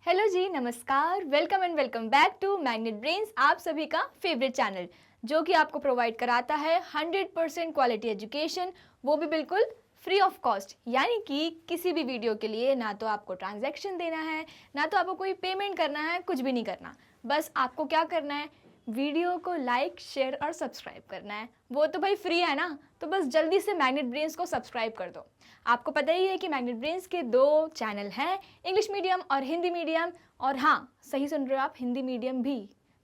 Hello जी, नमस्कार, welcome and welcome back to Magnet Brains, आप सभी का फेवरेट चैनल जो कि आपको प्रोवाइड कराता है 100% क्वालिटी एजुकेशन, वो भी बिल्कुल फ्री ऑफ कॉस्ट। यानी कि किसी भी वीडियो के लिए ना तो आपको ट्रांजैक्शन देना है, ना तो आपको कोई पेमेंट करना है, कुछ भी नहीं करना। बस आपको क्या करना है, वीडियो को लाइक, शेयर और सब्सक्राइब करना है। वो तो भाई फ्री है ना, तो बस जल्दी से मैग्नेट ब्रेन्स को सब्सक्राइब कर दो। आपको पता ही है कि मैग्नेट ब्रेन्स के 2 चैनल हैं, इंग्लिश मीडियम और हिंदी मीडियम। और हाँ, सही सुन रहे हो आप, हिंदी मीडियम भी।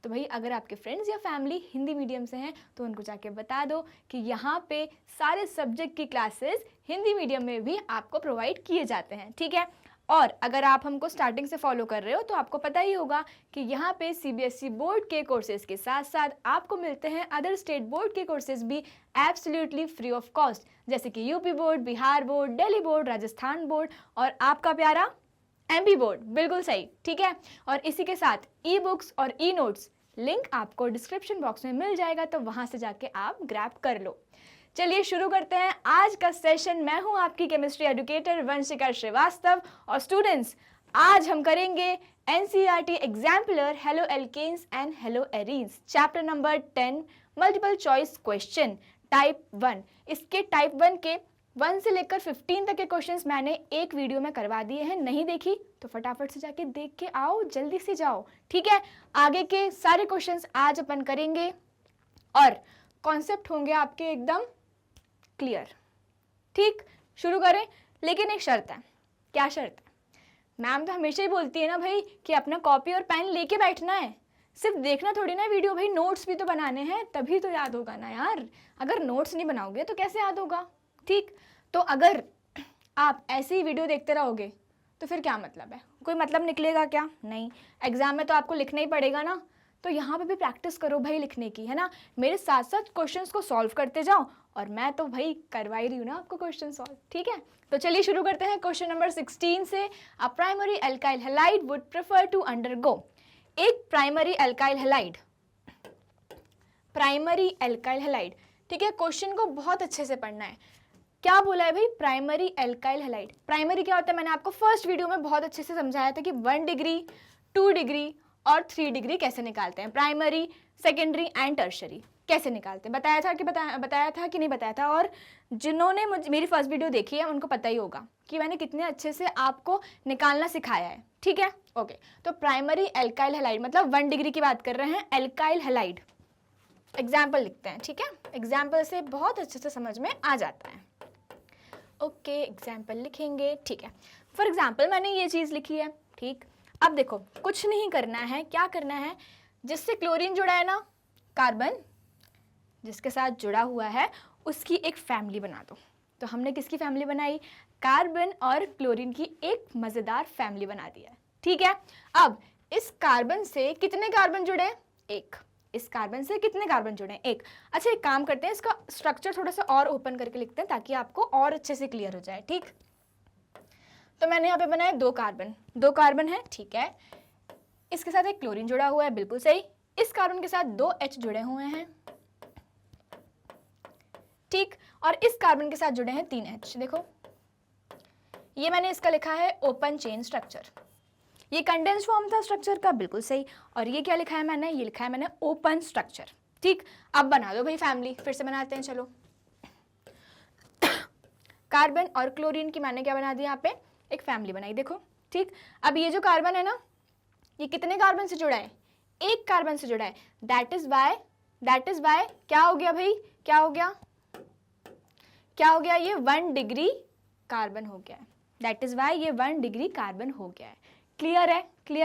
तो भाई अगर आपके फ्रेंड्स या फैमिली हिंदी मीडियम से हैं तो उनको जाके बता दो कि यहाँ पे सारे सब्जेक्ट की क्लासेस हिंदी मीडियम में भी आपको प्रोवाइड किए जाते हैं, ठीक है। और अगर आप हमको स्टार्टिंग से फॉलो कर रहे हो तो आपको पता ही होगा कि यहाँ पे सीबीएसई बोर्ड के कोर्सेज के साथ साथ आपको मिलते हैं अदर स्टेट बोर्ड के कोर्सेज भी एब्सोल्युटली फ्री ऑफ कॉस्ट, जैसे कि UP board, Bihar board, Delhi board, Rajasthan board और आपका प्यारा एमपी बोर्ड। बिल्कुल सही, ठीक है। और इसी के साथ ई बुक्स और ई नोट्स लिंक आपको डिस्क्रिप्शन बॉक्स में मिल जाएगा, तो वहां से जाके आप ग्रैब कर लो। चलिए शुरू करते हैं आज का सेशन। मैं हूं आपकी केमिस्ट्री एजुकेटर वंशिका श्रीवास्तव और स्टूडेंट्स, आज हम करेंगे NCERT exemplar haloalkanes and haloarenes, chapter number 10 multiple choice question type 1। इसके टाइप 1 के 1 से लेकर 15 तक के क्वेश्चंस मैंने एक वीडियो में करवा दिए हैं। नहीं देखी तो फटाफट से जाके देख के आओ, जल्दी से जाओ, ठीक है। आगे के सारे क्वेश्चंस आज अपन करेंगे और कॉन्सेप्ट होंगे आपके एकदम क्लियर, ठीक। शुरू करें, लेकिन एक शर्त है। क्या शर्त है? मैम तो हमेशा ही बोलती है ना भाई कि अपना कॉपी और पेन लेके बैठना है, सिर्फ देखना थोड़ी ना वीडियो, भाई नोट्स भी तो बनाने हैं, तभी तो याद होगा ना यार। अगर नोट्स नहीं बनाओगे तो कैसे याद होगा, ठीक। तो अगर आप ऐसे ही वीडियो देखते रहोगे तो फिर क्या मतलब है, कोई मतलब निकलेगा क्या? नहीं। एग्जाम में तो आपको लिखना ही पड़ेगा ना, तो यहाँ पे भी प्रैक्टिस करो भाई लिखने की, है ना। मेरे साथ साथ क्वेश्चंस को सॉल्व करते जाओ, और मैं तो भाई करवा ही रही हूँ ना आपको क्वेश्चन सॉल्व, ठीक है। तो चलिए शुरू करते हैं क्वेश्चन नंबर 16 से। A primary alkyl halide would prefer to undergo. एक primary alkyl halide, primary alkyl halide, ठीक है। क्वेश्चन को बहुत अच्छे से पढ़ना है। क्या बोला है भाई? Primary alkyl halide. प्राइमरी क्या होता है? मैंने आपको फर्स्ट वीडियो में बहुत अच्छे से समझाया था कि 1 डिग्री, 2 डिग्री और 3 डिग्री कैसे निकालते हैं, प्राइमरी, सेकेंडरी एंड टर्शरी कैसे निकालते हैं। बताया था कि नहीं बताया था? और जिन्होंने मेरी फर्स्ट वीडियो देखी है उनको पता ही होगा कि मैंने कितने अच्छे से आपको निकालना सिखाया है, ठीक है। ओके, तो प्राइमरी एल्काइल हैलाइड मतलब 1 डिग्री की बात कर रहे हैं, एल्काइल हैलाइड। एग्जाम्पल लिखते हैं, ठीक है। एग्जाम्पल से बहुत अच्छे से समझ में आ जाता है। ओके, एग्जाम्पल लिखेंगे, ठीक है। फॉर एग्जाम्पल मैंने ये चीज़ लिखी है, ठीक। अब देखो, कुछ नहीं करना है, क्या करना है, जिससे क्लोरीन जुड़ा है ना, कार्बन जिसके साथ जुड़ा हुआ है उसकी एक फैमिली बना दो। तो हमने किसकी फैमिली बनाई? कार्बन और क्लोरीन की एक मज़ेदार फैमिली बना दी है, ठीक है। अब इस कार्बन से कितने कार्बन जुड़े हैं? एक। इस कार्बन से कितने कार्बन जुड़े हैं? एक। अच्छा, एक काम करते हैं, इसका स्ट्रक्चर थोड़ा सा और ओपन करके लिखते हैं ताकि आपको और अच्छे से क्लियर हो जाए, ठीक। तो मैंने यहाँ पे बनाया 2 कार्बन, 2 कार्बन है, ठीक है। इसके साथ एक क्लोरीन जुड़ा हुआ है, बिल्कुल सही। इस कार्बन के साथ 2 H जुड़े हुए हैं, ठीक। और इस कार्बन के साथ जुड़े हैं 3 H। देखो, ये मैंने इसका लिखा है ओपन चेन स्ट्रक्चर। ये कंडेंस फॉर्म था स्ट्रक्चर का, बिल्कुल सही। और ये क्या लिखा है मैंने? ये लिखा है मैंने ओपन स्ट्रक्चर, ठीक। अब बना दो भाई फैमिली, फिर से बनाते हैं, चलो। कार्बन और क्लोरीन की मैंने क्या बना दी? यहाँ पे एक फैमिली बनाई, देखो, ठीक। अब ये जो कार्बन है ना, ये कितने कार्बन से जुड़ा है? एक कार्बन से जुड़ा है। दैट इज वाई क्या हो गया भाई? क्या हो गया? ये 1 डिग्री कार्बन हो गया है। दैट इज वाई ये 1 डिग्री कार्बन हो गया है। क्लियर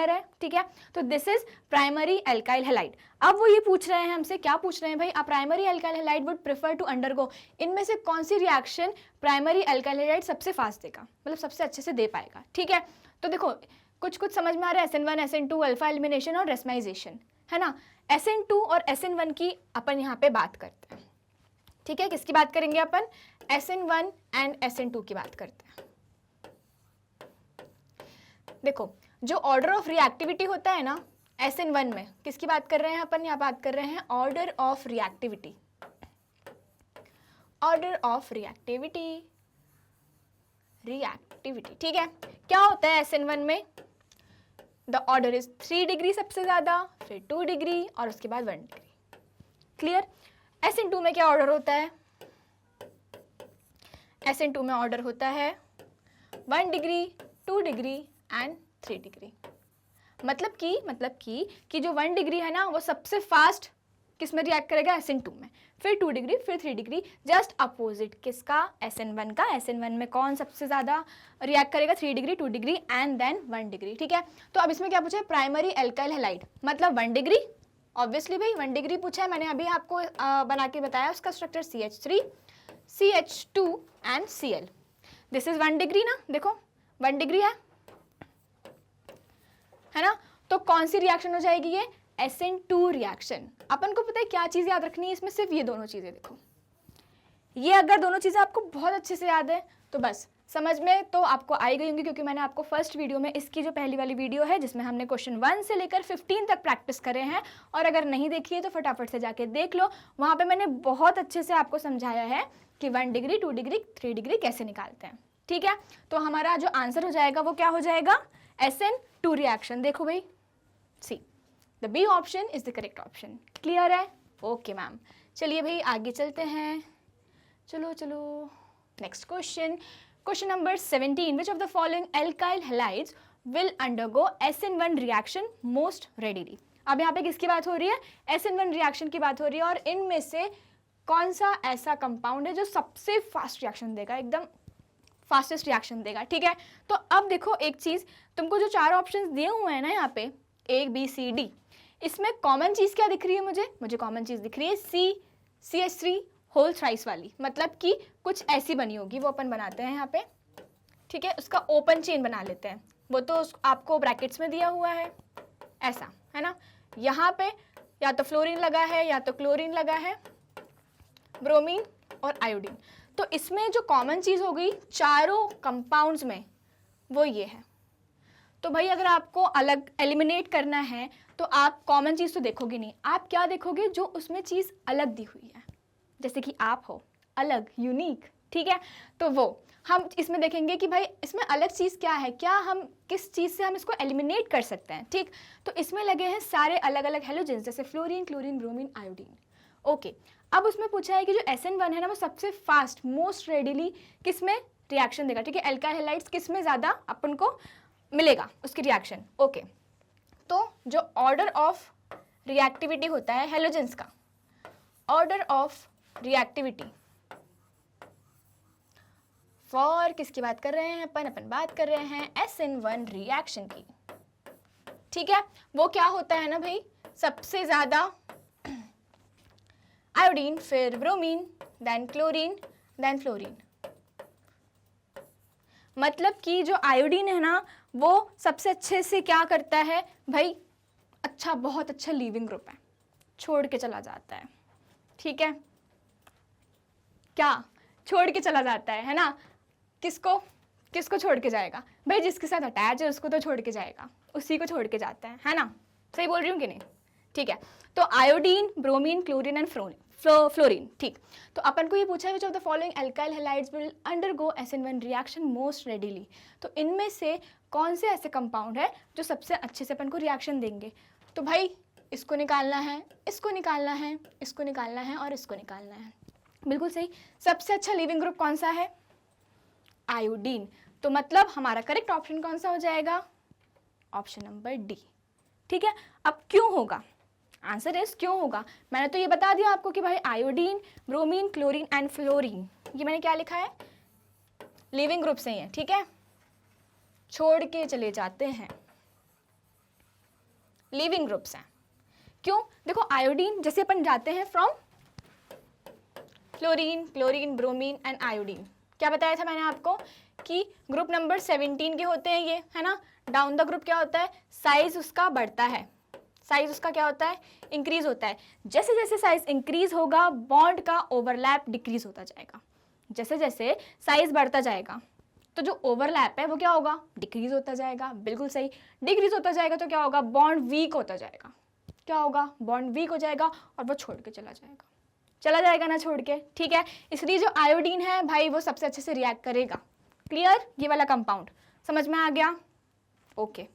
है, ठीक है। तो this is primary alkyl halide. अब वो ये पूछ रहे हैं हमसे, क्या पूछ रहे हैं भाई? A primary alkyl halide would prefer to undergo. इनमें से कौन सी रिएक्शन प्राइमरी एल्काइल हैलाइड सबसे फास्ट देगा, मतलब सबसे अच्छे से दे पाएगा, ठीक है। तो देखो, कुछ समझ में आ रहा है। SN1, SN2, अल्फा एलिमिनेशन और रेस्माइजेशन, है ना। SN2 और SN1 की अपन यहाँ पे बात करते हैं, ठीक है। किसकी बात करेंगे अपन? SN1 एंड SN2 की बात करते हैं। देखो, जो ऑर्डर ऑफ रिएक्टिविटी होता है ना SN1 में, किसकी बात कर रहे हैं अपन? यहाँ बात कर रहे हैं order of reactivity, order of reactivity, ठीक है। क्या होता है SN1 में? द ऑर्डर इज 3 डिग्री सबसे ज़्यादा, फिर 2 डिग्री और उसके बाद 1 डिग्री। क्लियर? SN2 में क्या ऑर्डर होता है? SN2 में ऑर्डर होता है 1 डिग्री, 2 डिग्री एंड 3 डिग्री। मतलब कि जो 1 डिग्री है ना वो सबसे फास्ट किस में रिएक्ट करेगा? SN2 में, फिर 2 डिग्री, फिर 3 डिग्री, जस्ट अपोजिट किसका? SN1 का। SN1 में कौन सबसे ज़्यादा रिएक्ट करेगा? 3 degree, 2 degree and then 1 degree. ठीक है, तो अब इसमें क्या पूछा है? प्राइमरी एल्काइल हैलाइड मतलब 1 डिग्री, ऑब्वियसली भाई 1 डिग्री पूछा है, मैंने अभी आपको बना के बताया उसका structure CH3, CH2 and Cl। This is 1 degree ना, देखो 1 डिग्री है ना, तो कौन सी रिएक्शन हो जाएगी ये? SN2 reaction. अपन को पता है क्या चीज़ याद रखनी है इसमें? सिर्फ ये दोनों चीज़ें। देखो ये अगर दोनों चीज़ें आपको बहुत अच्छे से याद है तो बस समझ में तो आपको आई गई होंगी, क्योंकि मैंने आपको फर्स्ट वीडियो में इसकी जो पहली वाली वीडियो है जिसमें हमने क्वेश्चन 1 से लेकर 15 तक प्रैक्टिस करे हैं, और अगर नहीं देखी है तो फटाफट से जाके देख लो, वहाँ पे मैंने बहुत अच्छे से आपको समझाया है कि 1 डिग्री, 2 डिग्री, 3 डिग्री कैसे निकालते हैं। ठीक है, तो हमारा जो आंसर हो जाएगा वो क्या हो जाएगा? SN2 reaction. देखो भाई, see the B option is the correct option. Clear है? ओके मैम, चलिए भाई आगे चलते हैं। चलो next question, question number 17, which of the following alkyl halides will undergo SN1 reaction most readily. अब यहाँ पे किसकी बात हो रही है? SN1 रिएक्शन की बात हो रही है, और इनमें से कौन सा ऐसा कंपाउंड है जो सबसे फास्ट रिएक्शन देगा, एकदम फास्टेस्ट रिएक्शन देगा। ठीक है, तो अब देखो एक चीज़, तुमको जो 4 ऑप्शंस दिए हुए हैं ना यहाँ पे A B C D, इसमें कॉमन चीज़ क्या दिख रही है? मुझे कॉमन चीज़ दिख रही है CH3 होल थ्राइस वाली, मतलब कि कुछ ऐसी बनी होगी, वो अपन बनाते हैं यहाँ पे। ठीक है, उसका ओपन चेन बना लेते हैं, वो तो आपको ब्रैकेट्स में दिया हुआ है, ऐसा है ना। यहाँ पे या तो फ्लोरीन लगा है या तो क्लोरीन लगा है, ब्रोमीन और आयोडीन। तो इसमें जो कॉमन चीज़ हो गई चारों कंपाउंड्स में वो ये है। तो भाई अगर आपको अलग एलिमिनेट करना है तो आप कॉमन चीज़ तो देखोगे नहीं, आप क्या देखोगे? जो उसमें चीज़ अलग दी हुई है, जैसे कि आप हो अलग, यूनिक। ठीक है, तो वो हम इसमें देखेंगे कि भाई इसमें अलग चीज़ क्या है, क्या हम किस चीज़ से हम इसको एलिमिनेट कर सकते हैं। ठीक, तो इसमें लगे हैं सारे अलग अलग हेलोजेंस, जैसे fluorine, chlorine, bromine, iodine. Okay, अब उसमें पूछा है कि जो SN1 है ना वो सबसे फास्ट मोस्ट रेडिली किस में रिएक्शन देगा। ठीक है, एल्काइल हैलाइड्स किस में ज़्यादा अपन को मिलेगा उसकी रिएक्शन। ओके, तो जो ऑर्डर ऑफ रिएक्टिविटी होता है हेलोजेंस का, ऑर्डर ऑफ रिएक्टिविटी फॉर किसकी बात कर रहे हैं अपन बात कर रहे हैं SN1 रिएक्शन की। ठीक है, वो क्या होता है ना भाई, सबसे ज़्यादा आयोडीन, फिर bromine, then chlorine, then fluorine. मतलब कि जो आयोडीन है ना वो सबसे अच्छे से क्या करता है भाई, अच्छा, बहुत अच्छा लीविंग ग्रुप है, छोड़ के चला जाता है। ठीक है, क्या छोड़ के चला जाता है ना? किसको छोड़ के जाएगा भाई? जिसके साथ अटैच है उसको तो छोड़ के जाएगा, उसी को छोड़ के जाता है ना? सही बोल रही हूँ कि नहीं? ठीक है, तो iodine, bromine, chlorine and fluorine. ठीक, तो अपन को ये पूछा है विच of the following alkyl halides will undergo SN1 reaction most readily. तो इनमें से कौन से ऐसे कंपाउंड है जो सबसे अच्छे से अपन को रिएक्शन देंगे? तो भाई इसको निकालना है, इसको निकालना है, इसको निकालना है और इसको निकालना है। बिल्कुल सही, सबसे अच्छा लिविंग ग्रुप कौन सा है? आयोडीन। तो मतलब हमारा करेक्ट ऑप्शन कौन सा हो जाएगा? Option number D. ठीक है, अब क्यों होगा? आंसर इज क्यों होगा। मैंने तो ये बता दिया आपको कि भाई iodine, bromine, chlorine and fluorine, ये मैंने क्या लिखा है? लिविंग ग्रुप से ही है। ठीक है, छोड़ के चले जाते हैं, लिविंग ग्रुप्स हैं। क्यों? देखो आयोडीन जैसे अपन जाते हैं from fluorine, chlorine, bromine and iodine, क्या बताया था मैंने आपको कि ग्रुप नंबर 17 के होते हैं ये, है ना। डाउन द ग्रुप क्या होता है? साइज उसका बढ़ता है, साइज उसका क्या होता है? इंक्रीज होता है। जैसे जैसे साइज इंक्रीज होगा बॉन्ड का ओवरलैप डिक्रीज होता जाएगा। जैसे जैसे साइज बढ़ता जाएगा तो जो ओवरलैप है वो क्या होगा? डिक्रीज होता जाएगा। बिल्कुल सही, डिक्रीज होता जाएगा तो क्या होगा? बॉन्ड वीक होता जाएगा। क्या होगा? बॉन्ड वीक हो जाएगा और वो छोड़ के चला जाएगा। चला जाएगा ना छोड़ के, ठीक है। इसलिए जो आयोडीन है भाई वो सबसे अच्छे से रिएक्ट करेगा। क्लियर? ये वाला कंपाउंड समझ में आ गया? ओके,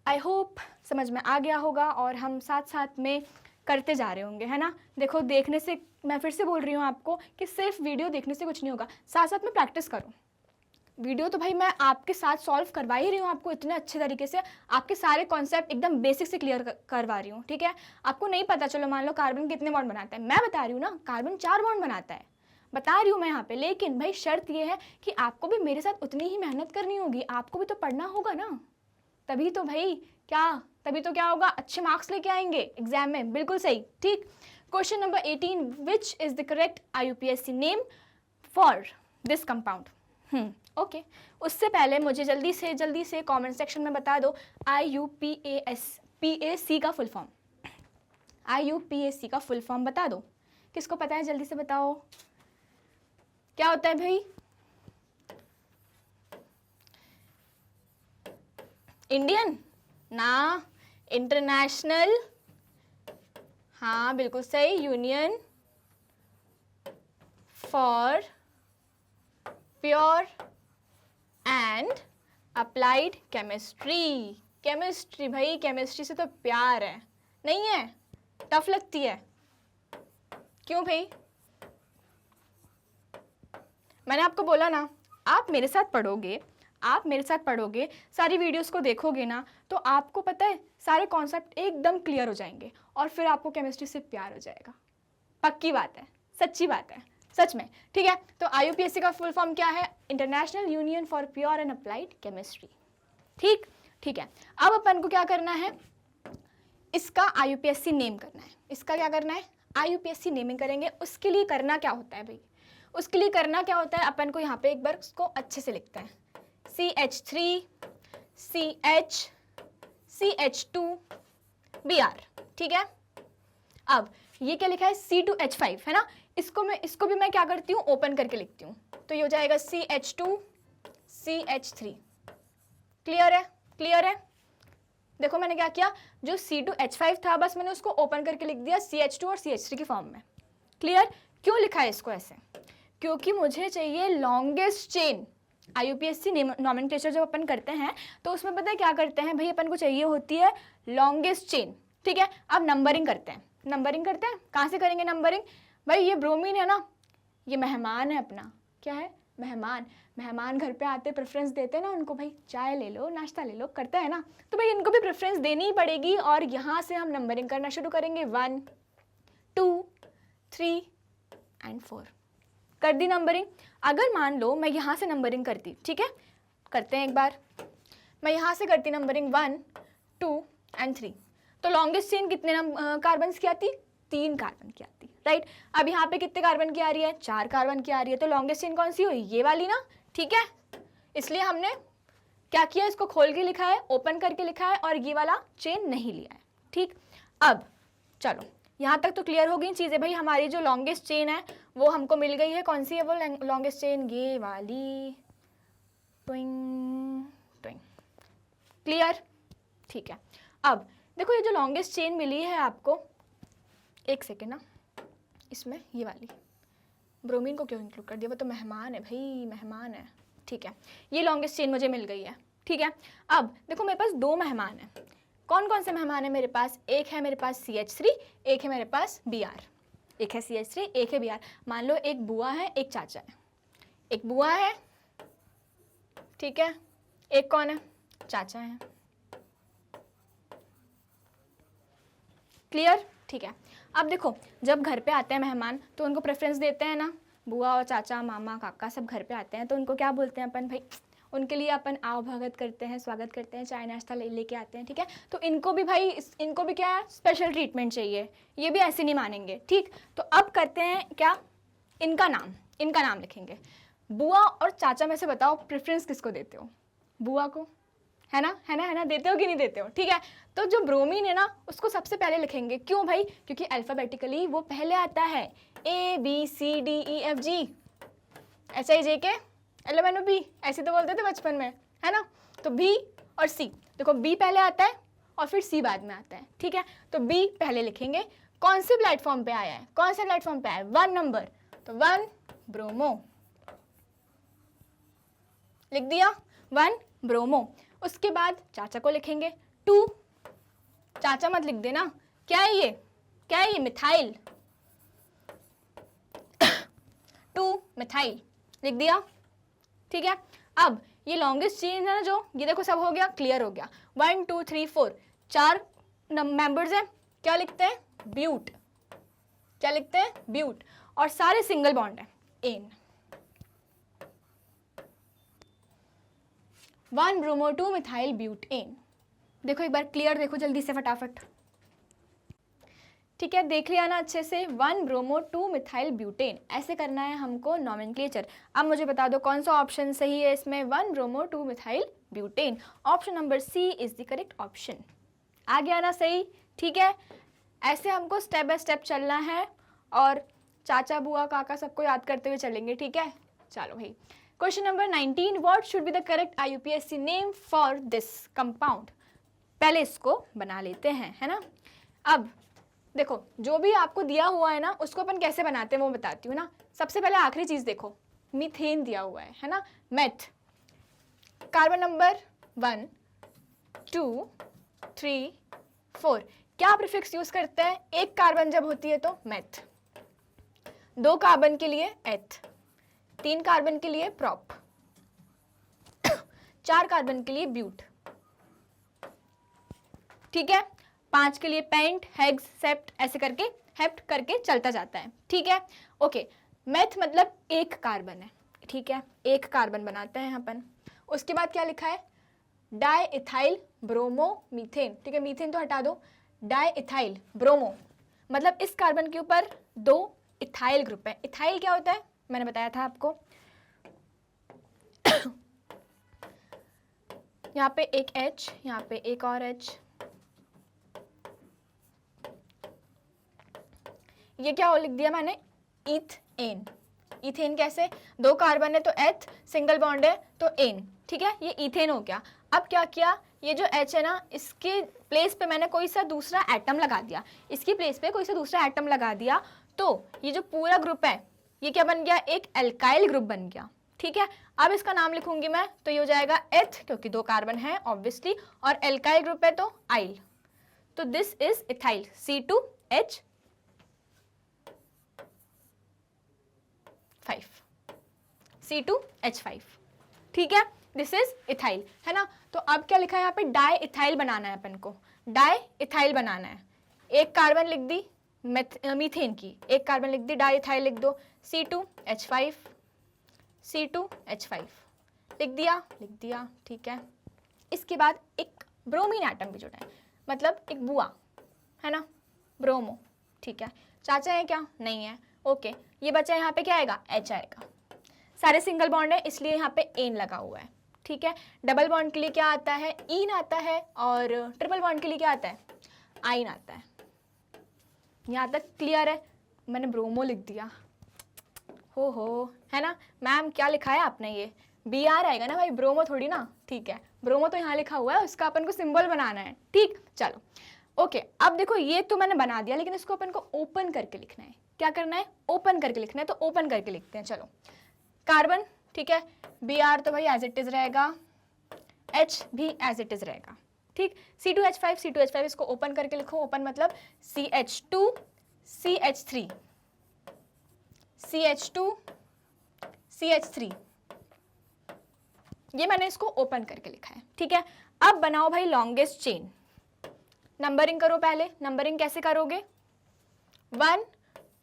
आई होप समझ में आ गया होगा और हम साथ साथ में करते जा रहे होंगे, है ना। देखो देखने से, मैं फिर से बोल रही हूँ आपको कि सिर्फ वीडियो देखने से कुछ नहीं होगा, साथ साथ में प्रैक्टिस करो। वीडियो तो भाई मैं आपके साथ सॉल्व करवा ही रही हूँ आपको इतने अच्छे तरीके से, आपके सारे कॉन्सेप्ट एकदम बेसिक से क्लियर करवा रही हूँ, ठीक है। आपको नहीं पता, चलो मान लो कार्बन कितने बॉन्ड बनाता है, मैं बता रही हूँ ना, कार्बन 4 बॉन्ड बनाता है, बता रही हूँ मैं यहाँ पे। लेकिन भाई शर्त ये है कि आपको भी मेरे साथ उतनी ही मेहनत करनी होगी, आपको भी तो पढ़ना होगा ना, तभी तो भाई तभी तो क्या होगा, अच्छे मार्क्स लेके आएंगे एग्जाम में। बिल्कुल सही, ठीक। Question number 18, which is the correct IUPAC name for this compound. Okay, उससे पहले मुझे जल्दी से कमेंट सेक्शन में बता दो IUPAC का फुल फॉर्म, IUPAC का फुल फॉर्म बता दो, किसको पता है जल्दी से बताओ, क्या होता है भाई? इंडियन ना, इंटरनेशनल, हाँ बिल्कुल सही, union for pure and applied chemistry. Chemistry भाई, केमिस्ट्री से तो प्यार है, नहीं है? टफ लगती है, क्यों भाई? मैंने आपको बोला ना, आप मेरे साथ पढ़ोगे, सारी वीडियोस को देखोगे ना, तो आपको पता है सारे कॉन्सेप्ट एकदम क्लियर हो जाएंगे और फिर आपको केमिस्ट्री से प्यार हो जाएगा। पक्की बात है, सच्ची बात है, सच में, ठीक है। तो IUPAC का फुल फॉर्म क्या है? International union for pure and applied chemistry. ठीक है। अब अपन को क्या करना है, इसका IUPAC नेम करना है। इसका क्या करना है? IUPAC नेमिंग करेंगे। उसके लिए करना क्या होता है भाई? उसके लिए करना क्या होता है, अपन को यहाँ पे एक बार उसको अच्छे से लिखते हैं, CH3 CH CH2 Br, ठीक है। अब ये क्या लिखा है, C2H5, है ना। इसको भी मैं क्या करती हूँ, ओपन करके लिखती हूँ, तो ये हो जाएगा CH2 CH3। क्लियर है? देखो मैंने क्या किया, जो C2H5 था बस मैंने उसको ओपन करके लिख दिया CH2 और CH3 की फॉर्म में। क्लियर? क्यों लिखा है इसको ऐसे? क्योंकि मुझे चाहिए लॉन्गेस्ट चेन। IUPAC नॉमेनक्लेचर जब अपन करते हैं तो उसमें पता है क्या करते हैं भाई, अपन को चाहिए होती है लॉन्गेस्ट चेन, ठीक है। अब नंबरिंग करते हैं, कहाँ से करेंगे नंबरिंग? भाई ये ब्रोमीन है ना, ये मेहमान है अपना, क्या है? मेहमान घर पे आते प्रेफरेंस देते हैं ना उनको, भाई चाय ले लो, नाश्ता ले लो, करते हैं ना, तो भाई इनको भी प्रेफरेंस देनी ही पड़ेगी। और यहाँ से हम नंबरिंग करना शुरू करेंगे, 1 2 3 एंड 4। कर दी नंबरिंग। अगर मान लो मैं यहाँ से नंबरिंग करती, ठीक है, करते हैं एक बार, मैं यहाँ से करती नंबरिंग 1 2 एंड 3, तो लॉन्गेस्ट चेन कितने कार्बन की आती? 3 कार्बन की आती, राइट। अब यहाँ पे कितने कार्बन की आ रही है? 4 कार्बन की आ रही है, तो लॉन्गेस्ट चेन कौन सी हुई? ये वाली ना, ठीक है। इसलिए हमने क्या किया, इसको खोल के लिखा है, ओपन करके लिखा है, और ये वाला चेन नहीं लिया है, ठीक। अब चलो यहाँ तक तो क्लियर हो गई चीज़ें भाई। हमारी जो लॉन्गेस्ट चेन है वो हमको मिल गई है, कौन सी है वो लॉन्गेस्ट चेन? ये वाली, ट्विंग ट्विंग। क्लियर? ठीक है। अब देखो ये जो लॉन्गेस्ट चेन मिली है आपको, एक सेकेंड ना, इसमें ये वाली ब्रोमीन को क्यों इंक्लूड कर दिया, वो तो मेहमान है भाई, मेहमान है, ठीक है। ये लॉन्गेस्ट चेन मुझे मिल गई है, ठीक है। अब देखो मेरे पास 2 मेहमान हैं। कौन कौन से मेहमान है मेरे पास? एक है मेरे पास CH3, एक है मेरे पास Br। एक है CH3, एक है Br। मान लो एक बुआ है, एक चाचा है। एक बुआ है, ठीक है, एक कौन है? चाचा है। क्लियर? ठीक है। अब देखो जब घर पे आते हैं मेहमान तो उनको प्रेफरेंस देते हैं ना, बुआ और चाचा, मामा, काका सब घर पे आते हैं तो उनको क्या बोलते हैं अपन भाई? उनके लिए अपन आओ भगत करते हैं, स्वागत करते हैं, चाय नाश्ता लेके आते हैं, ठीक है। तो इनको भी भाई, इनको भी क्या है, स्पेशल ट्रीटमेंट चाहिए, ये भी ऐसे नहीं मानेंगे, ठीक। तो अब करते हैं क्या, इनका नाम लिखेंगे। बुआ और चाचा में से बताओ प्रेफरेंस किसको देते हो? बुआ को, है ना, देते हो कि नहीं देते हो? ठीक है। तो जो ब्रोमीन है ना उसको सबसे पहले लिखेंगे, क्यों भाई? क्योंकि अल्फाबेटिकली वो पहले आता है, ABCDEFG, HIJK LMNOP, ऐसे तो बोलते थे बचपन में, है ना। तो B और C, देखो B पहले आता है और फिर C बाद में आता है, ठीक है। तो B पहले लिखेंगे। कौन से प्लेटफॉर्म पे आया है? 1 नंबर, तो 1 ब्रोमो लिख दिया, 1 ब्रोमो। उसके बाद चाचा को लिखेंगे 2, चाचा मत लिख देना, क्या है ये, क्या है ये, मिथाइल, 2 मिथाइल लिख दिया, ठीक है। अब ये लॉन्गेस्ट चेन है ना जो, ये देखो सब हो गया, क्लियर हो गया। 1 2 3 4 4 मेंबर्स हैं, क्या लिखते हैं, ब्यूट, क्या लिखते हैं, ब्यूट, और सारे सिंगल बॉन्ड है, एन। 1 bromo 2 methyl butane. देखो एक बार क्लियर देखो जल्दी से फटाफट, ठीक है, देख लिया ना अच्छे से। 1 ब्रोमो 2 मिथाइल ब्यूटेन, ऐसे करना है हमको नॉमेनक्लेचर। अब मुझे बता दो कौन सा ऑप्शन सही है इसमें, 1 bromo 2 methyl butane, option number C is the correct option. आ गया ना सही, ठीक है। ऐसे हमको स्टेप बाय स्टेप चलना है और चाचा बुआ काका सबको याद करते हुए चलेंगे, ठीक है। चलो भाई, question number 19, what should be the correct IUPAC name for this compound. पहले इसको बना लेते हैं, है ना। अब देखो जो भी आपको दिया हुआ है ना उसको अपन कैसे बनाते हैं वो बताती हूँ ना। सबसे पहले आखिरी चीज देखो, मीथेन दिया हुआ है ना, मेथ, कार्बन नंबर 1 2 3 4, क्या प्रीफिक्स यूज करते हैं, एक कार्बन जब होती है तो मेथ, 2 कार्बन के लिए एथ, 3 कार्बन के लिए प्रॉप, 4 कार्बन के लिए ब्यूट, ठीक है, 5 के लिए पेंट, हेक्स, सेप्ट, ऐसे करके हेप्ट करके चलता जाता है, ठीक है। ओके, मेथ मतलब एक कार्बन है, ठीक है, एक कार्बन बनाते हैं अपन। उसके बाद क्या लिखा है, डाई इथाइल ब्रोमो मीथेन, ठीक है, मीथेन तो हटा दो, डाई इथाइल ब्रोमो मतलब इस कार्बन के ऊपर 2 इथाइल ग्रुप है। इथाइल क्या होता है मैंने बताया था आपको, यहाँ पे एक H, यहाँ पे एक और H, ये क्या हो लिख दिया मैंने, इथेन। इथेन कैसे, 2 कार्बन है तो एथ, सिंगल बॉन्ड है तो एन, ठीक है, ये इथेन हो गया। अब क्या किया, ये जो H है ना इसके प्लेस पे मैंने कोई सा दूसरा एटम लगा दिया, इसकी प्लेस पे कोई सा दूसरा एटम लगा दिया, तो ये जो पूरा ग्रुप है ये क्या बन गया, एक एल्काइल ग्रुप बन गया, ठीक है। अब इसका नाम लिखूंगी मैं तो ये हो जाएगा एथ, क्योंकि 2 कार्बन है ऑब्वियसली, और एल्काइल ग्रुप है तो आइल, तो this is ethyl, C2H5, C2H5, ठीक है, दिस इज इथाइल, है ना। तो अब क्या लिखा है यहाँ पे, डाई इथाइल बनाना है अपन को, डाई इथाइल बनाना है, एक कार्बन लिख दी मीथेन की, एक कार्बन लिख दी, डाई इथाइल लिख दो, C2H5, C2H5 लिख दिया, ठीक है। इसके बाद एक ब्रोमीन एटम भी जुड़ा है, मतलब एक बुआ, है ना, ब्रोमो, ठीक है। चाचा है क्या, नहीं है, ओके, ये बचा यहाँ पे क्या आएगा, H आएगा, सारे सिंगल बॉन्ड है इसलिए यहाँ पे एन लगा हुआ है, ठीक है। डबल बॉन्ड के लिए क्या आता है, ईन आता है, और ट्रिपल बॉन्ड के लिए क्या आता है, आइन आता है। यहाँ तक क्लियर है, मैंने ब्रोमो लिख दिया, हो, है ना। मैम क्या लिखा है आपने, ये BR आएगा ना भाई, ब्रोमो थोड़ी ना, ठीक है, ब्रोमो तो यहाँ लिखा हुआ है, उसका अपन को सिंबल बनाना है, ठीक। चलो ओके, अब देखो ये तो मैंने बना दिया, लेकिन इसको अपन को ओपन करके लिखना है, क्या करना है, ओपन करके लिखना है, तो ओपन करके लिखते हैं। चलो, कार्बन, ठीक है, BR तो भाई एज इट इज रहेगा, H भी एज इट इज रहेगा, ठीक। C2H5 इसको ओपन करके लिखो, ओपन मतलब CH2 CH3 CH2 CH3, ये मैंने इसको ओपन करके लिखा है, ठीक है। अब बनाओ भाई लॉन्गेस्ट चेन, नंबरिंग करो पहले, नंबरिंग कैसे करोगे, 1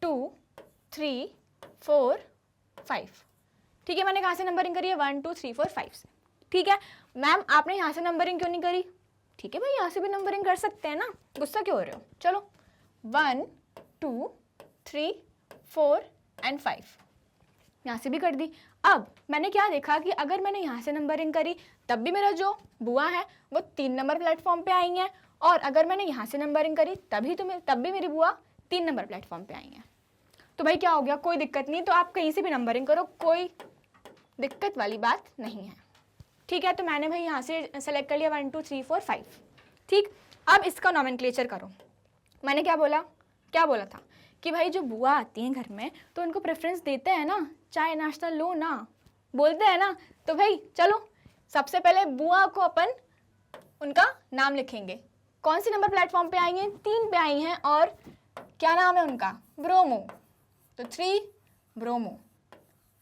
2 3 4 5, ठीक है। मैंने कहाँ से नंबरिंग करी है, 1 2 3 4 5 से, ठीक है। मैम आपने यहाँ से नंबरिंग क्यों नहीं करी, ठीक है भाई, यहाँ से भी नंबरिंग कर सकते हैं ना, गुस्सा क्यों हो रहे हो। चलो 1 2 3 4 एंड 5, यहाँ से भी कर दी। अब मैंने क्या देखा कि अगर मैंने यहाँ से नंबरिंग करी तब भी मेरा जो बुआ है वो 3 नंबर प्लेटफॉर्म पे आई हैं, और अगर मैंने यहाँ से नंबरिंग करी तब भी मेरी बुआ 3 नंबर प्लेटफॉर्म पे आई हैं। तो भाई क्या हो गया, कोई दिक्कत नहीं, तो आप कहीं से भी नंबरिंग करो, कोई दिक्कत वाली बात नहीं है, ठीक है। तो मैंने भाई यहाँ से सेलेक्ट कर लिया 1 2 3 4 5, ठीक। अब इसका नॉमेनक्लेचर करो। मैंने क्या बोला था कि भाई जो बुआ आती हैं घर में तो उनको प्रेफरेंस देते हैं ना, चाय नाश्ता लो ना, बोलते हैं ना। तो भाई चलो सबसे पहले बुआ को अपन उनका नाम लिखेंगे। कौन सी नंबर प्लेटफॉर्म पे आई हैं? 3 पे आई हैं, और क्या नाम है उनका? ब्रोमो। तो 3 ब्रोमो।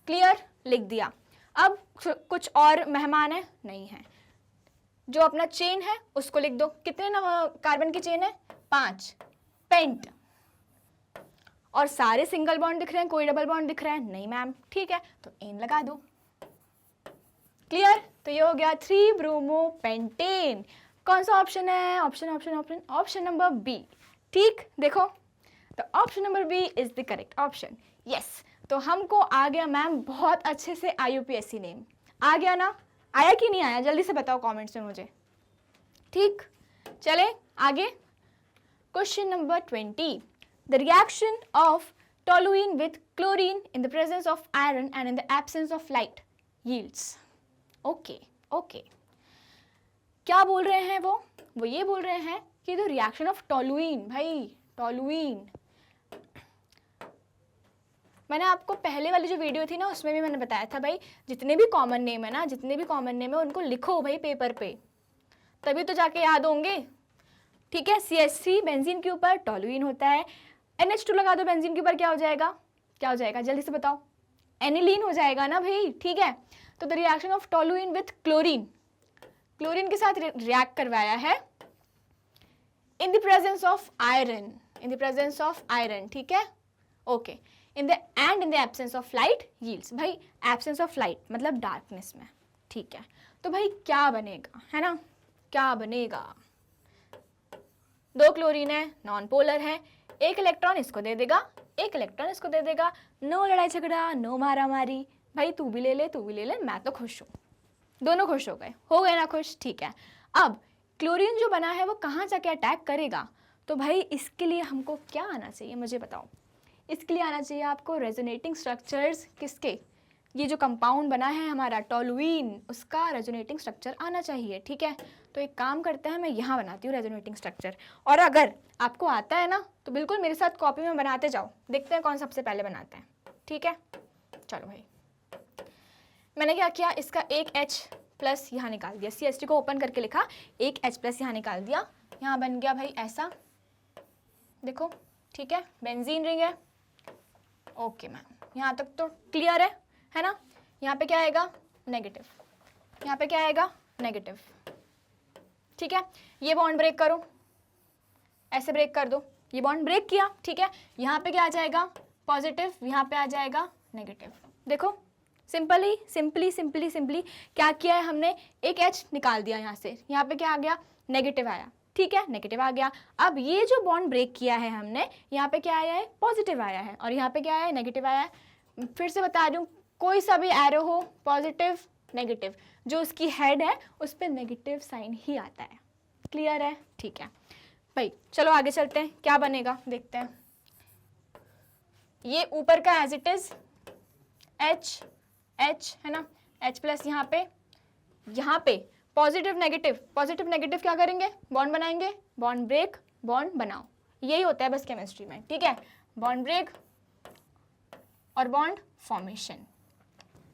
क्लियर? लिख दिया। अब कुछ और मेहमान है? नहीं है। जो अपना चेन है उसको लिख दो। कितने कार्बन की चेन है? 5। पेंट। और सारे सिंगल बॉन्ड दिख रहे हैं, कोई डबल बॉन्ड दिख रहा है? नहीं मैम। ठीक है, तो एन लगा दो। क्लियर? तो ये हो गया 3 ब्रोमो पेंटेन। कौन सा ऑप्शन है? Option number B. ठीक, देखो, तो option number B is the correct option. Yes, तो हमको आ गया मैम बहुत अच्छे से IUPAC नेम। आ गया ना? आया कि नहीं आया? जल्दी से बताओ कमेंट्स में मुझे। ठीक, चले आगे। Question number 20। The reaction of toluene with chlorine in the presence of iron and in the absence of light yields. Okay, क्या बोल रहे हैं वो ये बोल रहे हैं कि द रिएक्शन ऑफ टोलुइन, भाई टोलुइन, मैंने आपको पहले वाली जो वीडियो थी ना उसमें भी मैंने बताया था भाई, जितने भी कॉमन नेम है उनको लिखो भाई पेपर पे, तभी तो जाके याद होंगे। ठीक है, CH3 बेंजीन के ऊपर टोलुइन होता है, NH2 लगा दो बेंजीन के ऊपर, क्या हो जाएगा जल्दी से बताओ? एनिलीन हो जाएगा ना भाई। ठीक है, तो the reaction of toluene with chlorine के साथ रिएक्ट करवाया है in the presence of iron, ठीक है, okay, in the absence of light yields. भाई एब्सेंस ऑफ लाइट मतलब डार्कनेस में। ठीक है, तो भाई क्या बनेगा, है ना, क्या बनेगा? 2 क्लोरीन है, नॉन पोलर है, एक इलेक्ट्रॉन इसको दे देगा, एक इलेक्ट्रॉन इसको दे देगा, नो लड़ाई झगड़ा, नो मारा मारी, भाई तू भी ले ले, मैं तो खुश हूँ, दोनों खुश हो गए ना खुश। ठीक है, अब क्लोरीन जो बना है वो कहाँ जाके अटैक करेगा? तो भाई इसके लिए हमको क्या आना चाहिए, मुझे बताओ। इसके लिए आना चाहिए आपको रेजोनेटिंग स्ट्रक्चर्स। किसके? ये जो कंपाउंड बना है हमारा टोलुइन, उसका रेजोनेटिंग स्ट्रक्चर आना चाहिए। ठीक है, तो एक काम करते हैं, मैं यहाँ बनाती हूँ रेजोनेटिंग स्ट्रक्चर, और अगर आपको आता है ना तो बिल्कुल मेरे साथ कॉपी में बनाते जाओ, देखते हैं कौन सबसे पहले बनाता है। ठीक है, चलो भाई, मैंने क्या किया, इसका एक H+ यहाँ निकाल दिया, CH3 को ओपन करके लिखा, एक H+ यहाँ निकाल दिया, यहाँ बन गया भाई ऐसा, देखो, ठीक है, बेंजीन रिंग है। ओके मैम, यहाँ तक तो क्लियर है ना? यहाँ पे क्या आएगा? नेगेटिव, यहाँ पे क्या आएगा? नेगेटिव। ठीक है, ये बॉन्ड ब्रेक करो, ऐसे ब्रेक कर दो, ये बॉन्ड ब्रेक किया। ठीक है, यहाँ पे क्या आ जाएगा? पॉजिटिव, यहाँ पे आ जाएगा नेगेटिव। देखो, सिंपली क्या किया है हमने? एक H निकाल दिया यहाँ से, यहाँ पे क्या आ गया? नेगेटिव आया। ठीक है, नेगेटिव आ गया। अब ये जो बॉन्ड ब्रेक किया है हमने, यहाँ पे क्या आया है? पॉजिटिव आया है, और यहाँ पे क्या आया है? नेगेटिव आया है। फिर से बता रही हूँ, कोई सा भी एरो हो, पॉजिटिव नेगेटिव, जो उसकी हेड है उस पर नेगेटिव साइन ही आता है। क्लियर है? ठीक है भाई, चलो आगे चलते हैं, क्या बनेगा देखते हैं। ये ऊपर का एज इट इज H है ना, H+ यहाँ पे पॉजिटिव नेगेटिव क्या करेंगे? बॉन्ड बनाएंगे, बॉन्ड ब्रेक, बॉन्ड बनाओ, यही होता है बस केमिस्ट्री में। ठीक है, बॉन्ड ब्रेक और बॉन्ड फॉर्मेशन।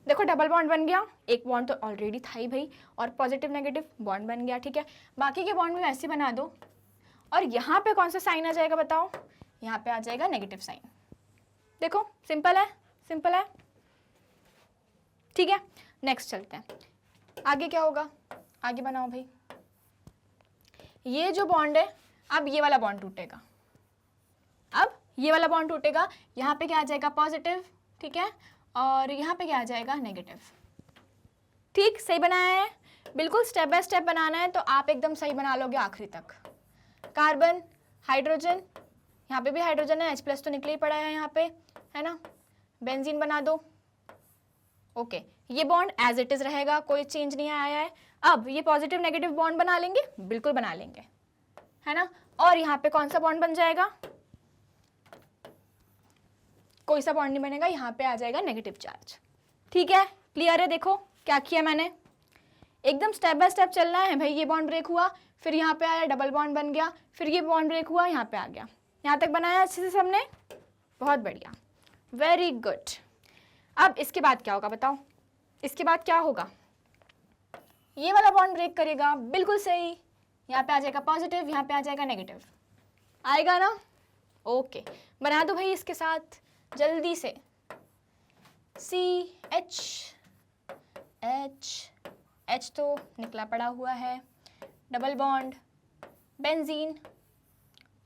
देखो डबल बॉन्ड बन गया, एक बॉन्ड तो ऑलरेडी था ही भाई, और पॉजिटिव नेगेटिव बॉन्ड बन गया। ठीक है, बाकी के बॉन्ड भी ऐसे बना दो, और यहाँ पे कौन सा साइन आ जाएगा बताओ? यहाँ पे आ जाएगा नेगेटिव साइन। देखो सिंपल है। ठीक है, नेक्स्ट चलते हैं, आगे क्या होगा? आगे बनाओ भाई, ये जो बॉन्ड है, अब ये वाला बॉन्ड टूटेगा, यहाँ पे क्या आ जाएगा? पॉजिटिव। ठीक है, और यहाँ पे क्या आ जाएगा? नेगेटिव। ठीक, सही बनाया है, बिल्कुल स्टेप बाय स्टेप बनाना है तो आप एकदम सही बना लोगे आखिरी तक। कार्बन, हाइड्रोजन, यहाँ पे भी हाइड्रोजन है, H+ तो निकल ही पड़ा है यहाँ पे, है ना, बेंजीन बना दो। ओके, ये बॉन्ड एज इट इज रहेगा, कोई चेंज नहीं आया है। अब ये पॉजिटिव नेगेटिव बॉन्ड बना लेंगे, बिल्कुल बना लेंगे, है ना, और यहाँ पे कौन सा बॉन्ड बन जाएगा? कोई सा बॉन्ड नहीं बनेगा, यहाँ पे आ जाएगा नेगेटिव चार्ज। ठीक है, क्लियर है? देखो क्या किया मैंने, एकदम स्टेप बाय स्टेप चलना है भाई। ये बॉन्ड ब्रेक हुआ, फिर यहाँ पे आया, डबल बॉन्ड बन गया, फिर ये बॉन्ड ब्रेक हुआ, यहाँ पे आ गया, यहाँ तक बनाया अच्छे से सबने, बहुत बढ़िया, वेरी गुड। अब इसके बाद क्या होगा बताओ? इसके बाद क्या होगा? ये वाला बॉन्ड ब्रेक करेगा, बिल्कुल सही, यहाँ पे आ जाएगा पॉजिटिव, यहाँ पे आ जाएगा नेगेटिव, आएगा ना? ओके, बना दो भाई इसके साथ जल्दी से। CH, H तो निकला पड़ा हुआ है, डबल बॉन्ड, बेंजीन,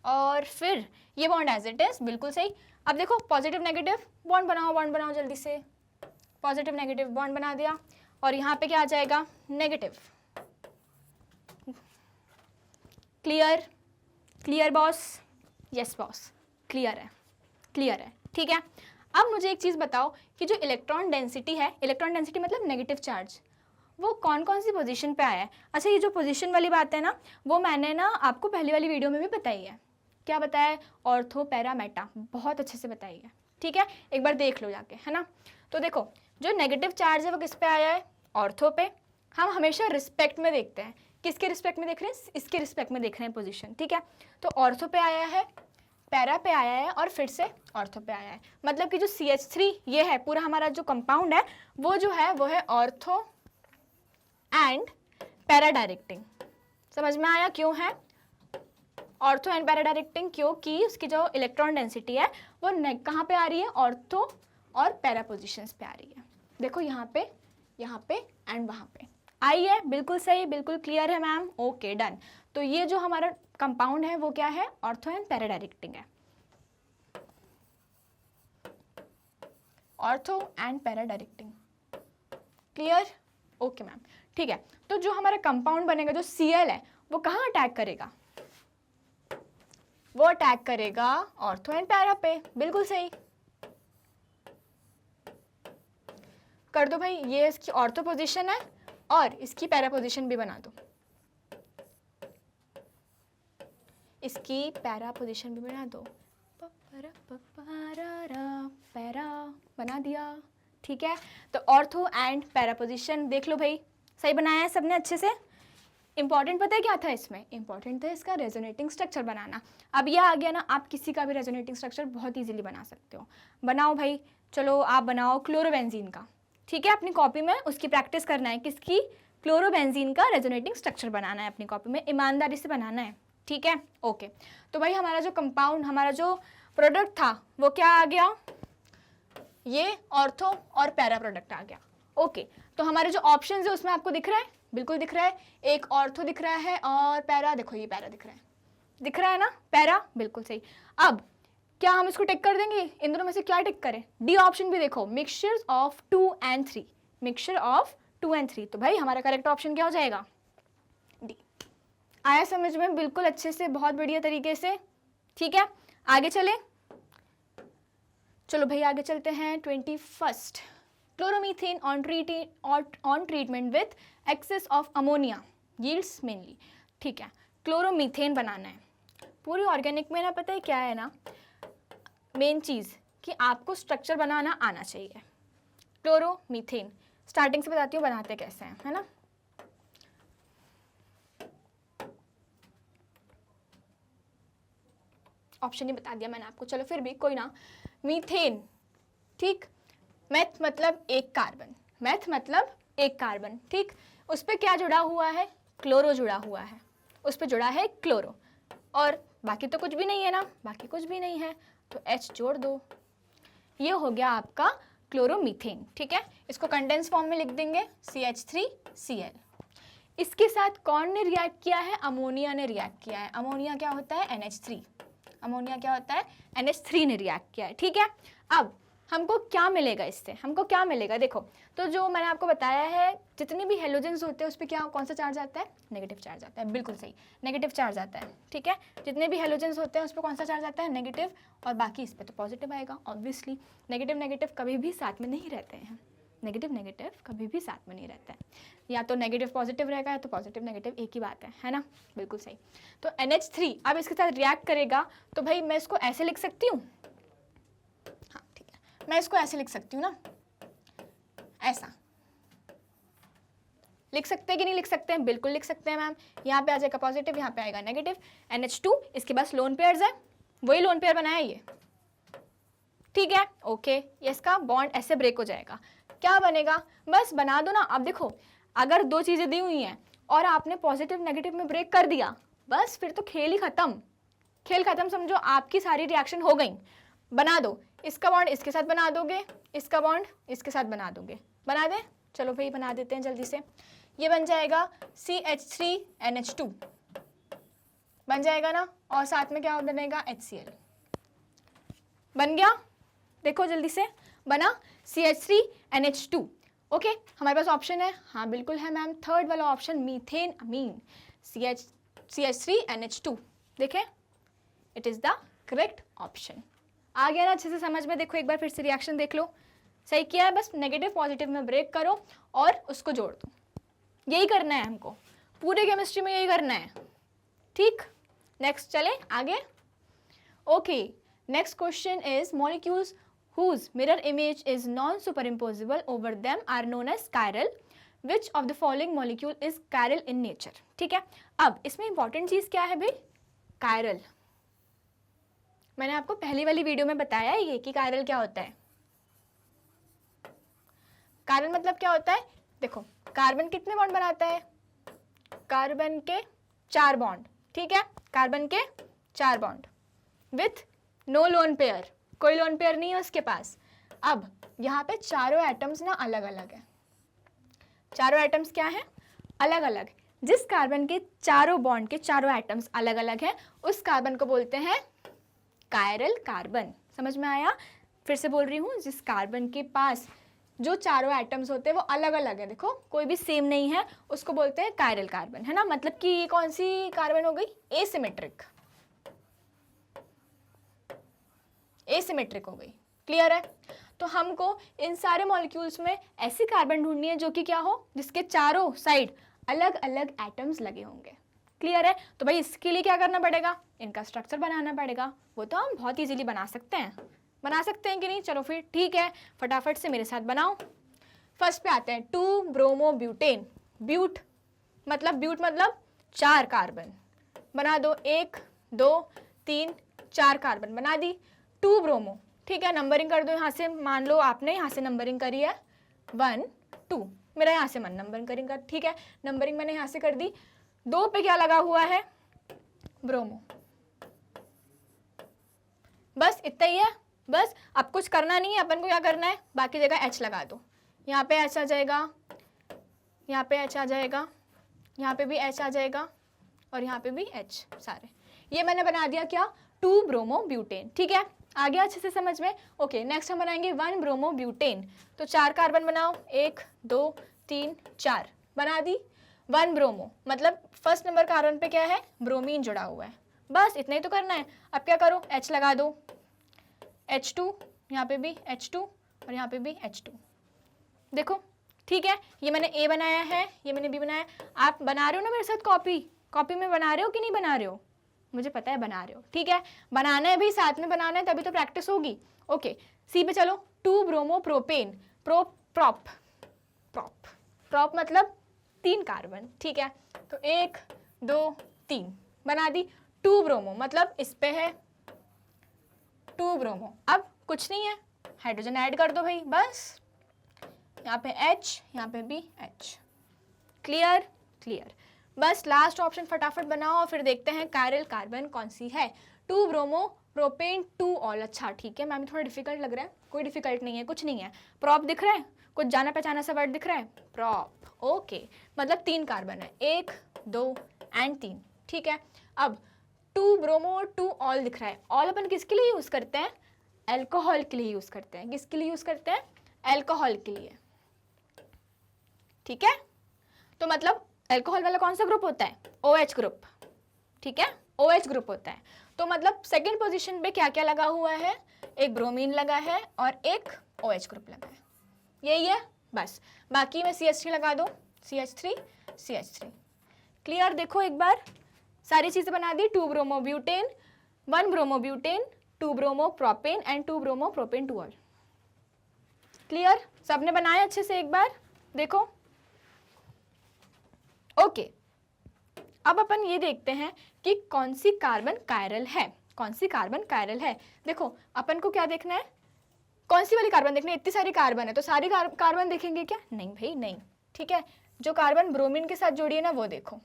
और फिर ये बॉन्ड एज इट इज, बिल्कुल सही। अब देखो पॉजिटिव नेगेटिव बॉन्ड बनाओ जल्दी से। पॉजिटिव नेगेटिव बॉन्ड बना दिया, और यहाँ पे क्या आ जाएगा? Negative. Clear boss? Yes boss, clear है, ठीक है। अब मुझे एक चीज़ बताओ कि जो इलेक्ट्रॉन डेंसिटी है, इलेक्ट्रॉन डेंसिटी मतलब नेगेटिव चार्ज, वो कौन कौन सी पोजीशन पे आया है? अच्छा, ये जो पोजीशन वाली बात है ना, वो मैंने ना आपको पहली वाली वीडियो में भी बताई है। क्या बताया है? ऑर्थो, पैरा, मेटा, बहुत अच्छे से बताई है, ठीक है, एक बार देख लो जाके, है ना। तो देखो, जो नेगेटिव चार्ज है वो किस पे आया है? ऑर्थो पे। हम हमेशा रिस्पेक्ट में देखते हैं, किसके रिस्पेक्ट में देख रहे हैं? इसके रिस्पेक्ट में देख रहे हैं पोजीशन, ठीक है। तो ऑर्थो पे आया है, पैरा पे आया है, और फिर से ऑर्थो पे आया है। मतलब कि जो CH3 ये है पूरा हमारा जो कंपाउंड है, वो जो है वो है ऑर्थो एंड पैरा डायरेक्टिंग। समझ में आया क्यों है ऑर्थो एंड पैरा डायरेक्टिंग? क्योंकि उसकी जो इलेक्ट्रॉन डेंसिटी है वो कहाँ पे आ रही है? ऑर्थो और पैरा पोजिशंस पे आ रही है। देखो यहाँ पे एंड वहाँ पे आई है, बिल्कुल सही, बिल्कुल क्लियर है मैम। Okay, done. तो ये जो हमारा कंपाउंड है वो क्या है? ऑर्थो एंड पैरा डायरेक्टिंग है। Ortho and para directing, clear? Okay ma'am, ठीक है। तो जो हमारा कंपाउंड बनेगा, जो Cl है, वो कहाँ अटैक करेगा? वो अटैक करेगा ऑर्थो एंड पैरा पे, बिल्कुल सही। कर दो भाई, ये इसकी ऑर्थो पोजीशन है और इसकी पैरा पोजीशन भी बना दो। इसकी पैरा पोजीशन भी बना दो। पैरा बना दिया, ठीक है। तो ऑर्थो एंड पैरा पोजीशन देख लो भाई, सही बनाया है सबने अच्छे से। इंपॉर्टेंट पता है क्या था इसमें? इंपॉर्टेंट था इसका रेजोनेटिंग स्ट्रक्चर बनाना। अब यह आ गया ना, आप किसी का भी रेजोनेटिंग स्ट्रक्चर बहुत इजीली बना सकते हो। बनाओ भाई, चलो आप बनाओ क्लोरोबेंजीन का, ठीक है। अपनी कॉपी में उसकी प्रैक्टिस करना है, किसकी? क्लोरोबेंजीन का रेजोनेटिंग स्ट्रक्चर बनाना है अपनी कॉपी में, ईमानदारी से बनाना है, ठीक है। ओके, तो भाई हमारा जो कंपाउंड, हमारा जो प्रोडक्ट था वो क्या आ गया? ये ऑर्थो और पैरा प्रोडक्ट आ गया। ओके, तो हमारे जो ऑप्शन है उसमें आपको दिख रहा है? बिल्कुल दिख रहा है। एक ऑर्थो दिख रहा है और पैरा, देखो ये पैरा दिख रहा है ना? पैरा, बिल्कुल सही। अब क्या हम इसको टिक कर देंगे? इन दोनों में से क्या टिक करें? डी ऑप्शन भी देखो, mixture of 2 and 3, mixture of 2 and 3। तो भाई हमारा करेक्ट ऑप्शन क्या हो जाएगा? डी। आया समझ में? बिल्कुल अच्छे से, बहुत बढ़िया तरीके से, ठीक है। आगे चले, चलो भाई आगे चलते हैं। 21st, chloromethane on treatment with access of ammonia yields mainly, ठीक है। क्लोरोमीथेन बनाना है पूरी ऑर्गेनिक में ना, पता है क्या है ना मेन चीज़, कि आपको स्ट्रक्चर बनाना आना चाहिए। क्लोरोमीथेन स्टार्टिंग से बताती हूँ बनाते कैसे हैं, है ना। ऑप्शन ही बता दिया मैंने आपको, चलो फिर भी कोई ना। मीथेन, ठीक। मेथ मतलब एक कार्बन, मेथ मतलब एक कार्बन, ठीक। उस पर क्या जुड़ा हुआ है? क्लोरो जुड़ा हुआ है, उस पर जुड़ा है क्लोरो, और बाकी तो कुछ भी नहीं है ना, बाकी कुछ भी नहीं है, तो H जोड़ दो। ये हो गया आपका क्लोरोमीथेन, ठीक है। इसको कंडेंस फॉर्म में लिख देंगे CH3Cl। इसके साथ कौन ने रिएक्ट किया है? अमोनिया ने रिएक्ट किया है। अमोनिया क्या होता है? NH3। अमोनिया क्या होता है? NH3 ने रिएक्ट किया है, ठीक है। अब हमको क्या मिलेगा इससे? हमको क्या मिलेगा? देखो, तो जो मैंने आपको बताया है, जितनी भी हेलोजेंस होते हैं उस पर क्या, कौन सा चार्ज आता है? नेगेटिव चार्ज आता है, बिल्कुल सही, नेगेटिव चार्ज आता है, ठीक है। जितने भी हेलोजेंस होते हैं उस पर कौन सा चार्ज आता है? नेगेटिव, और बाकी इस पर तो पॉजिटिव आएगा ऑब्वियसली। नेगेटिव नेगेटिव कभी भी साथ में नहीं रहते हैं, नेगेटिव नेगेटिव कभी भी साथ में नहीं रहता है, या तो नेगेटिव पॉजिटिव रहेगा या तो पॉजिटिव नेगेटिव, एक ही बात है ना, बिल्कुल सही। तो NH3 अब इसके साथ रिएक्ट करेगा, तो भाई मैं इसको ऐसे लिख सकती हूँ, हाँ ठीक है, मैं इसको ऐसे लिख सकती हूँ ना, ऐसा लिख सकते हैं कि नहीं लिख सकते हैं? बिल्कुल लिख सकते हैं मैम। यहाँ पे आ जाएगा पॉजिटिव, यहाँ पे आएगा नेगेटिव, NH2, इसके पास लोन पेयर्स है, वही लोन पेयर बनाया ये, ठीक है। ओके, ये इसका बॉन्ड ऐसे ब्रेक हो जाएगा, क्या बनेगा? बस बना दो ना। अब देखो, अगर दो चीज़ें दी हुई हैं और आपने पॉजिटिव नेगेटिव में ब्रेक कर दिया, बस फिर तो खेल ही खत्म, खेल खत्म समझो, आपकी सारी रिएक्शन हो गई। बना दो, इसका बॉन्ड इसके साथ बना दोगे, इसका बॉन्ड इसके साथ बना दोगे, बना दें, चलो भाई बना देते हैं जल्दी से। ये बन जाएगा CH3NH2 बन जाएगा ना, और साथ में क्या बनेगा HCl बन गया। देखो जल्दी से बना CH3NH2। ओके, हमारे पास ऑप्शन है, हाँ बिल्कुल है मैम, थर्ड वाला ऑप्शन मीथेन अमीन CH3NH2, देखें it is the correct option. आ गया ना अच्छे से समझ में? देखो एक बार फिर से रिएक्शन देख लो, सही किया है, बस नेगेटिव पॉजिटिव में ब्रेक करो और उसको जोड़ दो, यही करना है हमको, पूरे केमिस्ट्री में यही करना है, ठीक। नेक्स्ट चले आगे। Okay, next question is molecules whose mirror image is non-superimposable over them are known as chiral. Which of the following molecule is chiral in nature? ठीक है, अब इसमें इंपॉर्टेंट चीज क्या है भाई, chiral। मैंने आपको पहली वाली वीडियो में बताया है ये कि chiral क्या होता है। chiral मतलब क्या होता है, देखो कार्बन कितने बॉन्ड बनाता है, कार्बन के 4 बॉन्ड, ठीक है, कार्बन के 4 bond with no lone pair, कोई लोन पेयर नहीं है उसके पास। अब यहाँ पे चारों एटम्स ना अलग अलग है, चारों एटम्स क्या है, अलग अलग। जिस कार्बन के चारों बॉन्ड के चारों एटम्स अलग अलग हैं उस कार्बन को बोलते हैं कायरल कार्बन। समझ में आया? फिर से बोल रही हूँ, जिस कार्बन के पास जो चारों एटम्स होते हैं वो अलग अलग है, देखो कोई भी सेम नहीं है, उसको बोलते हैं कायरल कार्बन, है ना। मतलब कि ये कौन सी कार्बन हो गई, एसिमेट्रिक, एसिमेट्रिक हो गई, क्लियर है। तो हमको इन सारे मॉलिक्यूल्स में ऐसी कार्बन ढूंढनी है जो कि क्या हो, जिसके चारों साइड अलग अलग एटम्स लगे होंगे, क्लियर है। तो भाई इसके लिए क्या करना पड़ेगा, इनका स्ट्रक्चर बनाना पड़ेगा, वो तो हम बहुत इजीली बना सकते हैं, बना सकते हैं कि नहीं, चलो फिर ठीक है, फटाफट से मेरे साथ बनाओ। फर्स्ट पे आते हैं 2 ब्रोमो ब्यूटेन, ब्यूट मतलब 4 कार्बन, बना दो, 1 2 3 4 कार्बन बना दी, 2 ब्रोमो, ठीक है, नंबरिंग कर दो यहाँ से, मान लो आपने यहाँ से नंबरिंग करी है 1 2, मेरा यहाँ से मन नंबरिंग करिंग कर, ठीक है, नंबरिंग मैंने यहाँ से कर दी। 2 पे क्या लगा हुआ है, ब्रोमो, बस इतना ही है, बस अब कुछ करना नहीं है अपन को, क्या करना है, बाकी जगह H लगा दो, यहाँ पे H आ जाएगा, यहाँ पे H आ जाएगा, यहाँ पे भी H आ जाएगा और यहाँ पे भी H, सारे ये मैंने बना दिया क्या, 2 ब्रोमो ब्यूटेन, ठीक है, आ गया अच्छे से समझ में। ओके, नेक्स्ट हम बनाएंगे 1 ब्रोमो ब्यूटेन, तो 4 कार्बन बनाओ, 1 2 3 4 बना दी, 1 ब्रोमो मतलब फर्स्ट नंबर कार्बन पे क्या है, ब्रोमीन जुड़ा हुआ है, बस इतना ही तो करना है। अब क्या करो, H लगा दो, H2, यहाँ पे भी H2 और यहाँ पे भी H2, देखो ठीक है, ये मैंने A बनाया है, ये मैंने B बनाया है। आप बना रहे हो ना मेरे साथ, कॉपी में बना रहे हो कि नहीं बना रहे हो, मुझे पता है बना रहे हो, ठीक है, बनाना है भी, साथ में बनाना है तभी तो प्रैक्टिस होगी। ओके, सी पे चलो, 2 ब्रोमो प्रोपेन, प्रॉप मतलब 3 कार्बन, ठीक है, तो 1 2 3 बना दी, 2 ब्रोमो मतलब इस पे है 2 ब्रोमो, अब कुछ नहीं है, हाइड्रोजन ऐड कर दो भाई, बस यहाँ पे H, यहाँ पे भी H, क्लियर, बस लास्ट ऑप्शन फटाफट बनाओ और फिर देखते हैं कायरल कार्बन कौन सी है। 2 ब्रोमो प्रोपेन 2 ऑल, अच्छा ठीक है मैम थोड़ा डिफिकल्ट लग रहा है, कोई डिफिकल्ट नहीं है, कुछ नहीं है। प्रॉप दिख रहा है, कुछ जाना पहचाना सा वर्ड दिख रहा है, प्रॉप, ओके, मतलब 3 कार्बन है, 1 2 एंड 3, ठीक है। अब 2 ब्रोमो 2 ऑल दिख रहा है, ऑल अपन किसके लिए यूज करते हैं, एल्कोहल के लिए यूज करते हैं, किसके लिए यूज करते हैं, एल्कोहल के लिए, ठीक है। तो मतलब एल्कोहल वाला कौन सा ग्रुप होता है, OH ग्रुप, ठीक है, OH ग्रुप होता है। तो मतलब सेकंड पोजीशन पे क्या क्या लगा हुआ है, एक ब्रोमीन लगा है और एक OH ग्रुप लगा है, यही है बस, बाकी में CH3 लगा दो, CH3 क्लियर। देखो एक बार सारी चीजें बना दी, 2 bromo butane, 1 bromo butane, 2 bromo propane and 2 bromo propane 2 all, clear, सबने बनाया अच्छे से एक बार देखो। ओके, अब अपन ये देखते हैं कि कौन सी कार्बन कायरल है, कौन सी कार्बन कायरल है। देखो अपन को क्या देखना है, कौन सी वाली कार्बन देखनी है, इतनी सारी कार्बन है तो सारी कार्बन देखेंगे क्या, नहीं भाई नहीं, ठीक है, जो कार्बन ब्रोमीन के साथ जोड़ी है ना वो देखो,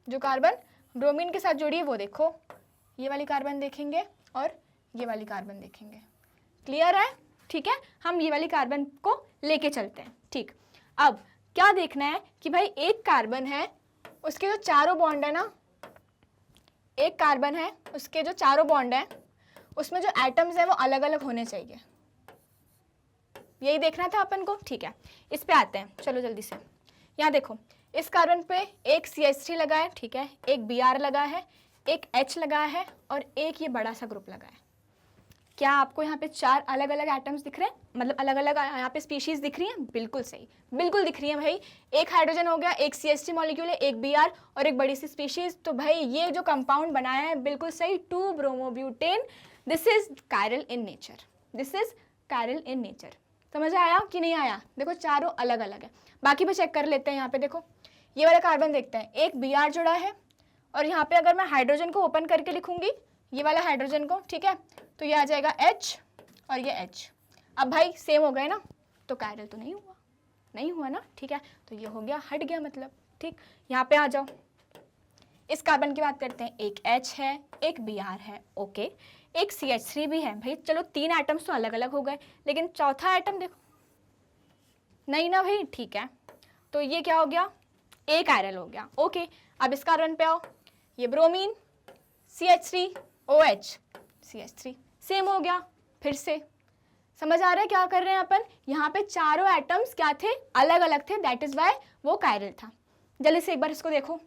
जो कार्बन ब्रोमीन के साथ जोड़ी है वो देखो, ये वाली कार्बन देखेंगे और ये वाली कार्बन देखेंगे। क्लियर है? ठीक है, हम ये वाली कार्बन को लेके चलते हैं। ठीक, अब क्या देखना है कि भाई एक कार्बन है, उसके जो चारों बॉन्ड है ना, एक कार्बन है उसके जो चारों बॉन्ड है उसमें जो एटम्स है वो अलग अलग होने चाहिए। यही देखना था अपन को। ठीक है, इस पे आते हैं, चलो जल्दी से। यहाँ देखो, इस कार्बन पे एक CH3 लगा है, ठीक है, एक Br लगा है, एक H लगा है और एक ये बड़ा सा ग्रुप लगा है। क्या आपको यहाँ पे 4 अलग अलग एटम्स दिख रहे हैं, मतलब अलग अलग यहाँ पे स्पीशीज दिख रही हैं? बिल्कुल सही, बिल्कुल दिख रही है भाई। एक हाइड्रोजन हो गया, एक CH3 मॉलिक्यूल है, एक Br और एक बड़ी सी स्पीशीज। तो भाई ये जो कंपाउंड बनाया है बिल्कुल सही, 2 bromobutane. This is chiral in nature, this is chiral in nature. समझ आया कि नहीं आया? देखो चारों अलग अलग है। बाकी भी चेक कर लेते हैं। यहाँ पे देखो, ये वाला कार्बन देखते हैं, एक Br जुड़ा है और यहाँ पे अगर मैं हाइड्रोजन को ओपन करके लिखूंगी, ये वाला हाइड्रोजन को, ठीक है, तो ये आ जाएगा H और ये H। अब भाई सेम हो गए ना, तो कायरल तो नहीं हुआ, नहीं हुआ ना, ठीक है, तो ये हो गया, हट गया मतलब। ठीक, यहाँ पे आ जाओ, इस कार्बन की बात करते हैं, एक H है, एक Br है, ओके, एक CH3 भी है। भाई चलो 3 एटम्स तो अलग अलग हो गए, लेकिन चौथा एटम देखो, नहीं ना भाई, ठीक है, तो ये क्या हो गया, एक कायरल हो गया। ओके, अब इस कार्बन पे आओ, ये bromine, CH3 OH CH3 same हो गया। फिर से समझ आ रहा है क्या कर रहे हैं अपन? यहाँ पे चारों एटम्स क्या थे, अलग अलग थे, दैट इज वाई वो कायरल था। जल्दी से एक बार इसको देखो,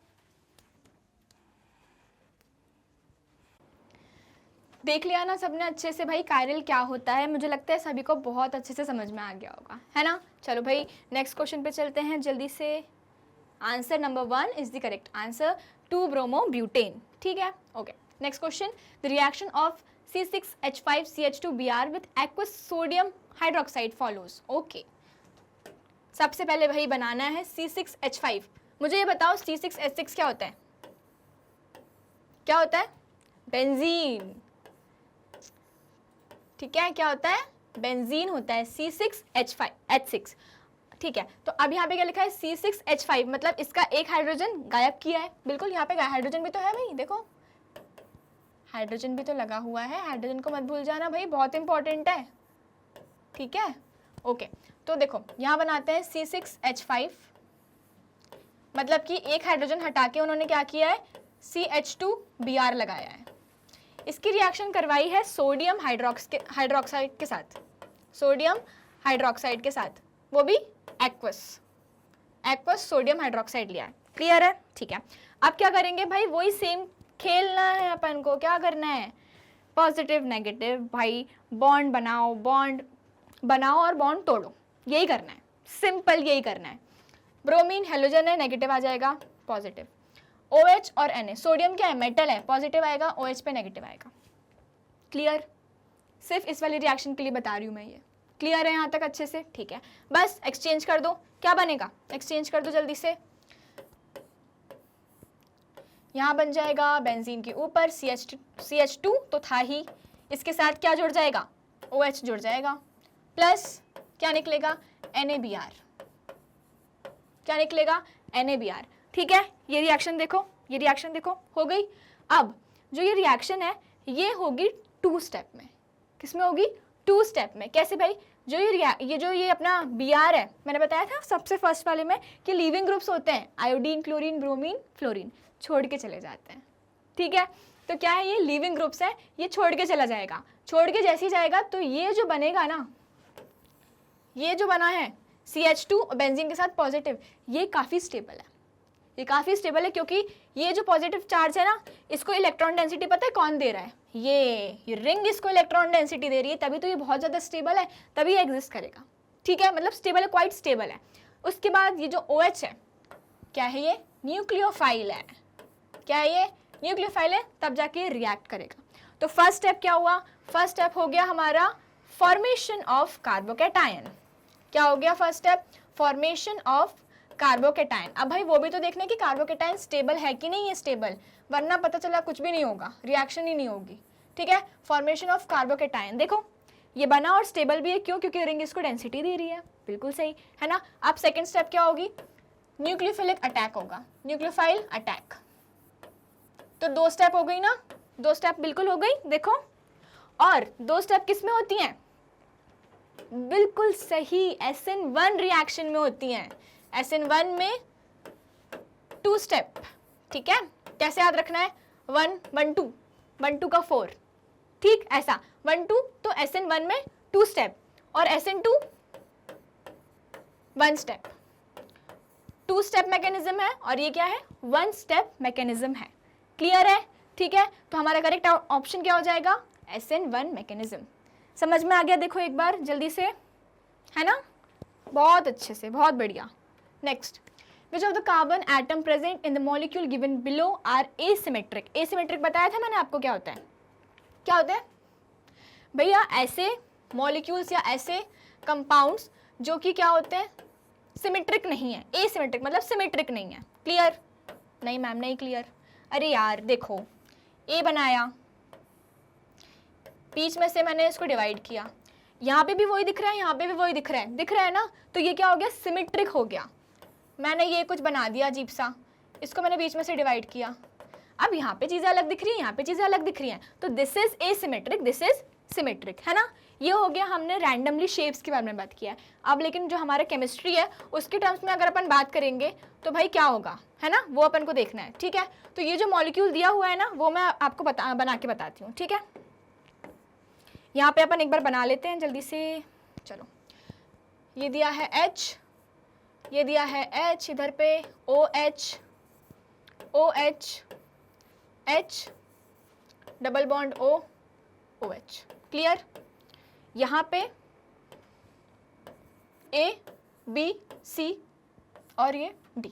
देख लिया ना सबने अच्छे से भाई कायरल क्या होता है? मुझे लगता है सभी को बहुत अच्छे से समझ में आ गया होगा, है ना? चलो भाई नेक्स्ट क्वेश्चन पे चलते हैं जल्दी से। Answer number 1 is the correct answer, 2 bromobutane. ठीक है, okay, next question, the reaction of C6H5CH2Br with aqueous sodium hydroxide follows. Okay, सबसे पहले भाई बनाना है C6H5। मुझे ये बताओ C6H6 क्या होता है? क्या होता है? बेंजीन। ठीक है, क्या होता है? बेंजीन होता है, C6H6। ठीक है, तो अब यहाँ पे क्या लिखा है? C6H5, मतलब इसका एक हाइड्रोजन गायब किया है। बिल्कुल, यहाँ पे हाइड्रोजन भी तो है भाई, देखो हाइड्रोजन भी तो लगा हुआ है, हाइड्रोजन को मत भूल जाना भाई, बहुत इंपॉर्टेंट है। ठीक है, ओके, तो देखो यहाँ बनाते हैं C6H5, मतलब कि एक हाइड्रोजन हटा के उन्होंने क्या किया है, CH2Br लगाया है। इसकी रिएक्शन करवाई है सोडियम हाइड्रोक्साइड के साथ, सोडियम हाइड्रोक्साइड के साथ, वो भी एक्वस सोडियम हाइड्रोक्साइड लिया है। क्लियर है? ठीक है, अब क्या करेंगे भाई, वही सेम खेलना है अपन को। क्या करना है? पॉजिटिव नेगेटिव भाई, बॉन्ड बनाओ और बॉन्ड तोड़ो, यही करना है, सिंपल यही करना है। ब्रोमीन हेलोजन है, नेगेटिव आ जाएगा, पॉजिटिव। OH और Na, सोडियम क्या है, मेटल है, पॉजिटिव आएगा, OH पे नेगेटिव आएगा। क्लियर? सिर्फ इस वाली रिएक्शन के लिए बता रही हूँ मैं ये। क्लियर है यहाँ तक अच्छे से? ठीक है, बस एक्सचेंज कर दो। क्या बनेगा? एक्सचेंज कर दो जल्दी से। यहाँ बन जाएगा बेंजीन के ऊपर CH2 तो था ही, इसके साथ क्या जुड़ जाएगा? OH जुड़ जाएगा, प्लस क्या निकलेगा? NaBr। क्या निकलेगा? NaBr। ठीक है, ये रिएक्शन देखो, ये रिएक्शन देखो, हो गई। अब जो ये रिएक्शन है ये होगी 2 स्टेप में। किस में होगी? 2 स्टेप में। कैसे भाई? जो ये अपना Br है, मैंने बताया था सबसे फर्स्ट वाले में कि लीविंग ग्रुप्स होते हैं, आयोडीन, क्लोरीन, ब्रोमीन, फ्लोरीन, छोड़ के चले जाते हैं। ठीक है, तो क्या है, ये लीविंग ग्रुप्स है, ये छोड़ के चला जाएगा। छोड़ के जैसे ही जाएगा तो ये जो बनेगा ना, ये जो बना है CH2 बेंजीन के साथ पॉजिटिव, ये काफ़ी स्टेबल है, ये काफ़ी स्टेबल है, क्योंकि ये जो पॉजिटिव चार्ज है ना, इसको इलेक्ट्रॉन डेंसिटी पता है कौन दे रहा है? ये रिंग इसको इलेक्ट्रॉन डेंसिटी दे रही है, तभी तो ये बहुत ज़्यादा स्टेबल है, तभी ये एग्जिस्ट करेगा। ठीक है, मतलब स्टेबल है, क्वाइट स्टेबल है। उसके बाद ये जो OH है, क्या है? ये न्यूक्लियोफाइल है। क्या है ये? न्यूक्लियोफाइल है, तब जाके रिएक्ट करेगा। तो फर्स्ट स्टेप क्या हुआ? फर्स्ट स्टेप हो गया हमारा फॉर्मेशन ऑफ कार्बोकैटायन। क्या हो गया first step? Formation of carbocation. अब भाई वो भी तो देखना है कि कार्बोकैटायन स्टेबल है कि नहीं है स्टेबल, वरना पता चला कुछ भी नहीं होगा, रिएक्शन ही नहीं होगी। ठीक है, फॉर्मेशन ऑफ कार्बोकैटायन, देखो ये बना और स्टेबल भी है, क्यों? क्योंकि रिंग इसको डेंसिटी दे रही है। बिल्कुल सही है ना। अब सेकंड स्टेप क्या होगी? न्यूक्लियोफिलिक अटैक होगा, न्यूक्लियोफाइल अटैक। तो 2 स्टेप हो गई ना, 2 स्टेप बिल्कुल हो गई। देखो, और 2 स्टेप किस में होती हैं? बिल्कुल सही, SN1 रिएक्शन में होती हैं। SN1 में 2 स्टेप, ठीक है। कैसे याद रखना है? 1 1 2, 1 2 का 4, ठीक, ऐसा 1 2, तो SN1 में 2 स्टेप और SN2 1 स्टेप। 2 स्टेप मैकेनिज्म है और ये क्या है? 1 स्टेप मैकेनिज्म है। क्लियर है? ठीक है, तो हमारा करेक्ट ऑप्शन क्या हो जाएगा? SN1 mechanism. समझ में आ गया? देखो एक बार जल्दी से, है ना? बहुत अच्छे से, बहुत बढ़िया। Next, which of the carbon atom present in the molecule given below are asymmetric. Asymmetric बताया था मैंने आपको क्या होता है? क्या होता है भैया? ऐसे मॉलिक्यूल्स या ऐसे कंपाउंड्स जो कि क्या होते हैं? सिमेट्रिक नहीं है। एसिमेट्रिक मतलब सिमेट्रिक नहीं है। क्लियर? नहीं मैम, नहीं क्लियर। अरे यार देखो, ए बनाया, बीच में से मैंने इसको डिवाइड किया, यहाँ पे भी वही दिख रहा है, यहाँ पे भी वही दिख रहा है, दिख रहा है ना? तो ये क्या हो गया? सिमेट्रिक हो गया। मैंने ये कुछ बना दिया अजीब सा, इसको मैंने बीच में से डिवाइड किया, अब यहाँ पे चीज़ें अलग दिख रही हैं, यहाँ पे चीज़ें अलग दिख रही हैं, तो this is asymmetric, this is symmetric, है ना? ये हो गया, हमने रैंडमली शेप्स के बारे में बात किया है। अब लेकिन जो हमारा केमिस्ट्री है उसके टर्म्स में अगर अपन बात करेंगे तो भाई क्या होगा, है ना? वो अपन को देखना है, ठीक है। तो ये जो मॉलिक्यूल दिया हुआ है ना, वो मैं आपको बना के बताती हूँ, ठीक है। यहाँ पे अपन एक बार बना लेते हैं जल्दी से। चलो, ये दिया है H, ये दिया है H, इधर पे OH, OH, H, double bond O, OH। Clear? यहाँ पे A, B, C और ये D,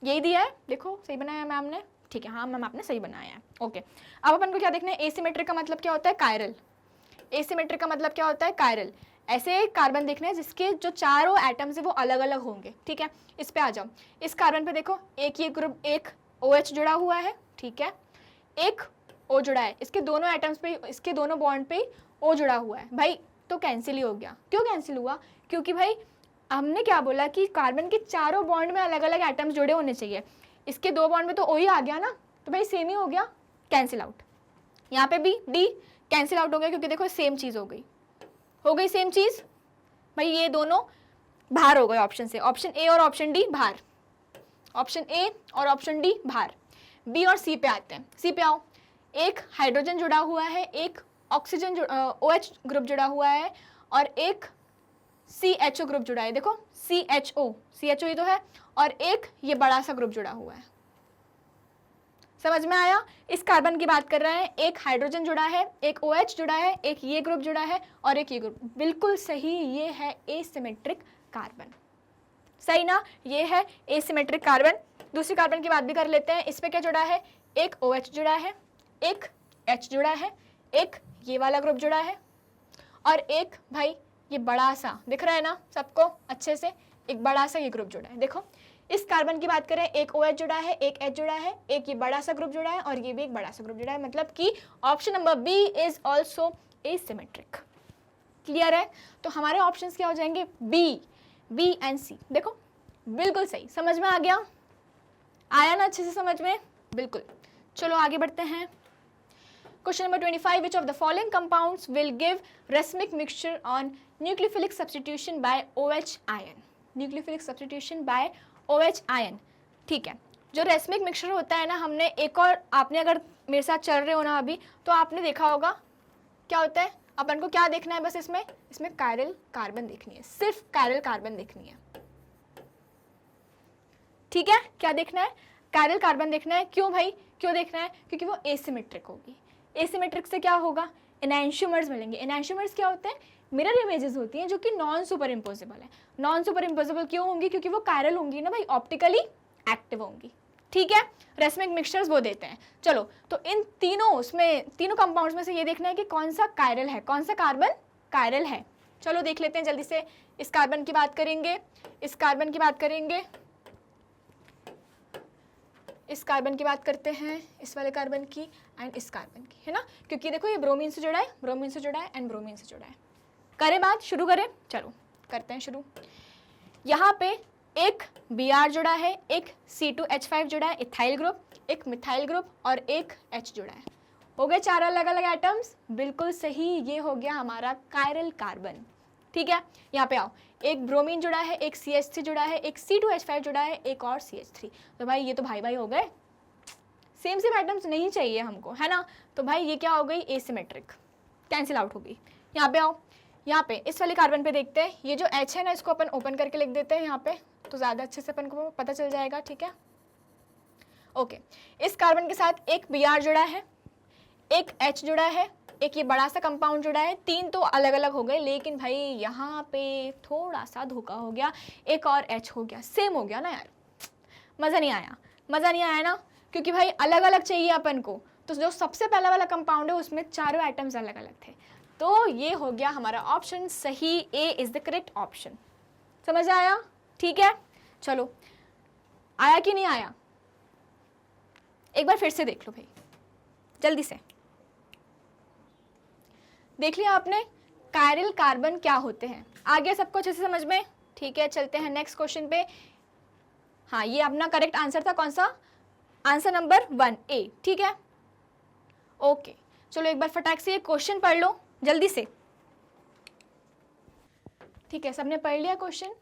यही दिया है। देखो सही बनाया है मैम ने, ठीक है। हाँ मैम, आपने सही बनाया है। ओके, अब अपन को क्या देखना है? एसिमेट्रिक का मतलब क्या होता है? कायरल। एसिमेट्रिक का मतलब क्या होता है? कायरल। ऐसे कार्बन देखने हैं जिसके जो चारों एटम्स है वो अलग अलग होंगे, ठीक है। इस पे आ जाओ, इस कार्बन पे देखो, एक ये ग्रुप, एक OH जुड़ा हुआ है, ठीक है, एक O जुड़ा है, इसके दोनों एटम्स पे, इसके दोनों बॉन्ड पे O जुड़ा हुआ है भाई, तो कैंसिल ही हो गया। क्यों कैंसिल हुआ? क्योंकि भाई हमने क्या बोला कि कार्बन के चारों बॉन्ड में अलग अलग एटम्स जुड़े होने चाहिए, इसके 2 बॉन्ड में तो O ही आ गया ना, तो भाई सेम ही हो गया, कैंसिल आउट। यहाँ पे भी D कैंसिल आउट हो गया, क्योंकि देखो सेम चीज़ हो गई सेम चीज़ भाई, ये दोनों बाहर हो गए ऑप्शन से। ऑप्शन ए और ऑप्शन डी बाहर, ऑप्शन ए और ऑप्शन डी बाहर। बी और सी पे आते हैं। सी पे आओ, एक हाइड्रोजन जुड़ा हुआ है, एक ऑक्सीजन OH ग्रुप जुड़ा हुआ है और एक CHO ग्रुप जुड़ा है। देखो CHO ही तो है, और एक ये बड़ा सा ग्रुप जुड़ा हुआ है। समझ में आया? इस कार्बन की बात कर रहे हैं, एक हाइड्रोजन जुड़ा है, एक OH जुड़ा है, एक ये ग्रुप जुड़ा है और एक ये ग्रुप। बिल्कुल सही, ये है एसिमेट्रिक कार्बन। सही ना? ये है एसिमेट्रिक कार्बन। दूसरी कार्बन की बात भी कर लेते हैं। इस पे क्या जुड़ा है? एक OH जुड़ा है, एक H जुड़ा है, एक ये वाला ग्रुप जुड़ा है और एक भाई ये बड़ा सा दिख रहा है ना सबको अच्छे से, एक बड़ा सा ये ग्रुप जुड़ा है। देखो इस कार्बन की बात करें, एक OH जुड़ा है, एक H जुड़ा है, एक ये बड़ा सा ग्रुप जुड़ा है और ये भी एक बड़ा सा ग्रुप जुड़ा है, मतलब कि option number B is also asymmetric. Clear है? तो हमारे ऑप्शंस क्या हो जाएंगे? B and C. देखो बिल्कुल सही, समझ में आ गया? आया ना अच्छे से समझ में? बिल्कुल। चलो आगे बढ़ते हैं। Question number 25, which of the following compounds will give racemic mixture on nucleophilic substitution by OH ion? Nucleophilic substitution by OH ion, ठीक है। जो रेसमिक मिक्सचर होता है ना, हमने एक और, आपने अगर मेरे साथ चल रहे हो ना अभी, तो आपने देखा होगा क्या होता है। अपन को क्या देखना है बस, इसमें कायरल कार्बन देखनी है, सिर्फ कायरल कार्बन देखनी है, ठीक है। क्या देखना है? कायरल कार्बन देखना है। क्यों भाई, क्यों देखना है? क्योंकि वो एसिमेट्रिक होगी। एसिमेट्रिक से क्या होगा? एनांशियोमर्स मिलेंगे। एनांशियोमर्स क्या होते हैं? मिरर इमेजेस होती हैं जो कि नॉन सुपर इम्पोजेबल है। नॉन सुपर इम्पोजेबल क्यों होंगी? क्योंकि वो कायरल होंगी ना भाई, ऑप्टिकली एक्टिव होंगी, ठीक है। रेसमिक मिक्सचर्स वो देते हैं। चलो, तो इन तीनों कंपाउंड्स में से ये देखना है कि कौन सा कायरल है, कौन सा कार्बन कायरल है। चलो देख लेते हैं जल्दी से। इस कार्बन की बात करेंगे, इस कार्बन की बात करेंगे, इस कार्बन की बात करते हैं, इस वाले कार्बन की एंड इस कार्बन की, है ना। क्योंकि देखो ये ब्रोमीन से जुड़ा है, ब्रोमीन से जुड़ा है एंड ब्रोमीन से जुड़ा है। करें बात, शुरू करें? चलो करते हैं शुरू। यहाँ पे एक Br जुड़ा है, एक C2H5 जुड़ा है इथाइल ग्रुप, एक मिथाइल ग्रुप और एक H जुड़ा है। हो गए 4 अलग अलग एटम्स, बिल्कुल सही, ये हो गया हमारा कायरल कार्बन। ठीक है, यहाँ पे आओ, एक ब्रोमीन जुड़ा है, एक CH3 जुड़ा है, एक C2H5 जुड़ा है, एक और CH3। तो भाई ये तो भाई भाई हो गए, सेम सेम एटम्स नहीं चाहिए हमको, है ना। तो भाई ये क्या हो गई, एसिमेट्रिक, कैंसिल आउट हो गई। यहाँ पे आओ, यहाँ पे इस वाले कार्बन पे देखते हैं, ये जो H है ना इसको अपन ओपन करके लिख देते हैं यहाँ पे, तो ज़्यादा अच्छे से अपन को पता चल जाएगा। ठीक है, ओके, इस कार्बन के साथ एक Br जुड़ा है, एक H जुड़ा है, एक ये बड़ा सा कंपाउंड जुड़ा है। 3 तो अलग अलग हो गए, लेकिन भाई यहाँ पे थोड़ा सा धोखा हो गया, एक और H हो गया, सेम हो गया ना यार, मज़ा नहीं आया, मज़ा नहीं आया ना, क्योंकि भाई अलग अलग चाहिए अपन को। तो जो सबसे पहला वाला कंपाउंड है उसमें चारों एटम्स अलग अलग थे, तो ये हो गया हमारा ऑप्शन सही, ए इज द करेक्ट ऑप्शन। समझ आया? ठीक है, चलो, आया कि नहीं आया, एक बार फिर से देख लो भाई, जल्दी से देख लिया आपने, कायरल कार्बन क्या होते हैं, आ गया सबको अच्छे से समझ में? ठीक है, चलते हैं नेक्स्ट क्वेश्चन पे। हाँ, ये अपना करेक्ट आंसर था, कौन सा? आंसर नंबर 1 ए। ठीक है, ओके, चलो एक बार फटाक से ये क्वेश्चन पढ़ लो जल्दी से। ठीक है, सबने पढ़ लिया क्वेश्चन?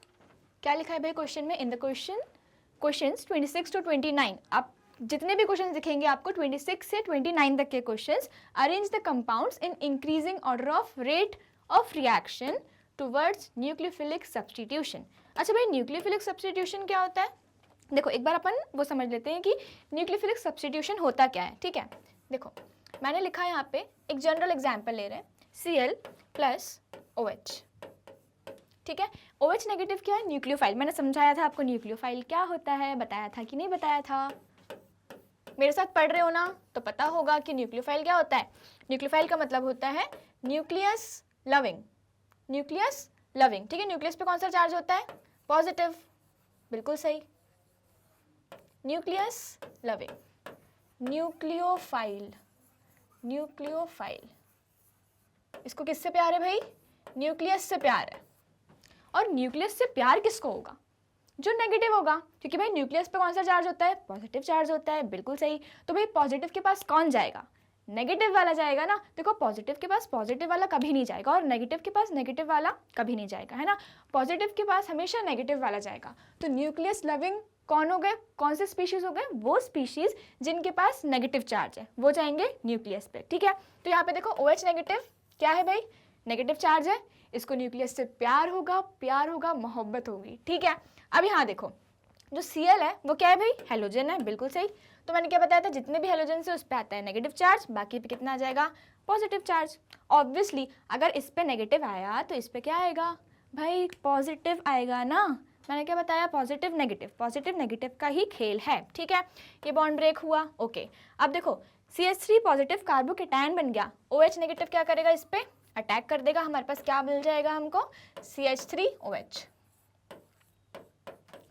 क्या लिखा है भाई क्वेश्चन में? इन द क्वेश्चंस 26 to 29, आप जितने भी क्वेश्चन दिखेंगे आपको 26 से 29 तक के questions, arrange the compounds in increasing order of rate of reaction towards nucleophilic substitution. अच्छा भाई, न्यूक्लियोफिलिक सब्स्टिट्यूशन क्या होता है? देखो एक बार अपन वो समझ लेते हैं कि न्यूक्लियोफिलिक सब्स्टिट्यूशन होता क्या है। ठीक है, देखो मैंने लिखा है यहाँ पे, एक जनरल एग्जाम्पल ले रहे हैं, Cl प्लस OH। ठीक है, OH नेगेटिव क्या है? न्यूक्लियोफाइल। मैंने समझाया था आपको न्यूक्लियोफाइल क्या होता है, बताया था कि नहीं बताया था? मेरे साथ पढ़ रहे हो ना, तो पता होगा कि न्यूक्लियोफाइल क्या होता है। न्यूक्लियोफाइल का मतलब होता है न्यूक्लियस लविंग, न्यूक्लियस लविंग। ठीक है, न्यूक्लियस पे कौन सा चार्ज होता है? पॉजिटिव, बिल्कुल सही, न्यूक्लियस लविंग। न्यूक्लियोफाइल, न्यूक्लियोफाइल, इसको किससे प्यार है भाई? न्यूक्लियस से प्यार है। और न्यूक्लियस से प्यार किसको होगा? जो नेगेटिव होगा, क्योंकि भाई न्यूक्लियस पे कौन सा चार्ज होता है? पॉजिटिव चार्ज होता है, बिल्कुल सही। तो भाई पॉजिटिव के पास कौन जाएगा? नेगेटिव वाला जाएगा ना। देखो पॉजिटिव के पास पॉजिटिव वाला कभी नहीं जाएगा, और नेगेटिव के पास नेगेटिव वाला कभी नहीं जाएगा, है ना। पॉजिटिव के पास हमेशा नेगेटिव वाला जाएगा। तो न्यूक्लियस लविंग कौन हो गए? कौन से स्पीशीज हो गए? वो स्पीशीज जिनके पास नेगेटिव चार्ज है, वो जाएंगे न्यूक्लियस पे। ठीक है, तो यहाँ पे देखो OH नेगेटिव क्या है भाई? नेगेटिव चार्ज है, इसको न्यूक्लियस से प्यार होगा, मोहब्बत होगी। ठीक है, अब यहाँ देखो जो Cl है वो क्या है भाई? हेलोजन है, बिल्कुल सही। तो मैंने क्या बताया था, जितने भी हेलोजन से उस पर आता है नेगेटिव चार्ज, बाकी पे कितना आ जाएगा? Positive charge. ऑब्वियसली अगर इस पे नेगेटिव आया तो इस पे क्या आएगा भाई? पॉजिटिव आएगा ना। मैंने क्या बताया? पॉजिटिव नेगेटिव का ही खेल है। ठीक है, ये बॉन्ड ब्रेक हुआ, ओके। अब देखो CH3 पॉजिटिव कार्बोकेटायन बन गया, OH नेगेटिव क्या करेगा? इस पे अटैक कर देगा, हमारे पास क्या मिल जाएगा हमको? CH3OH।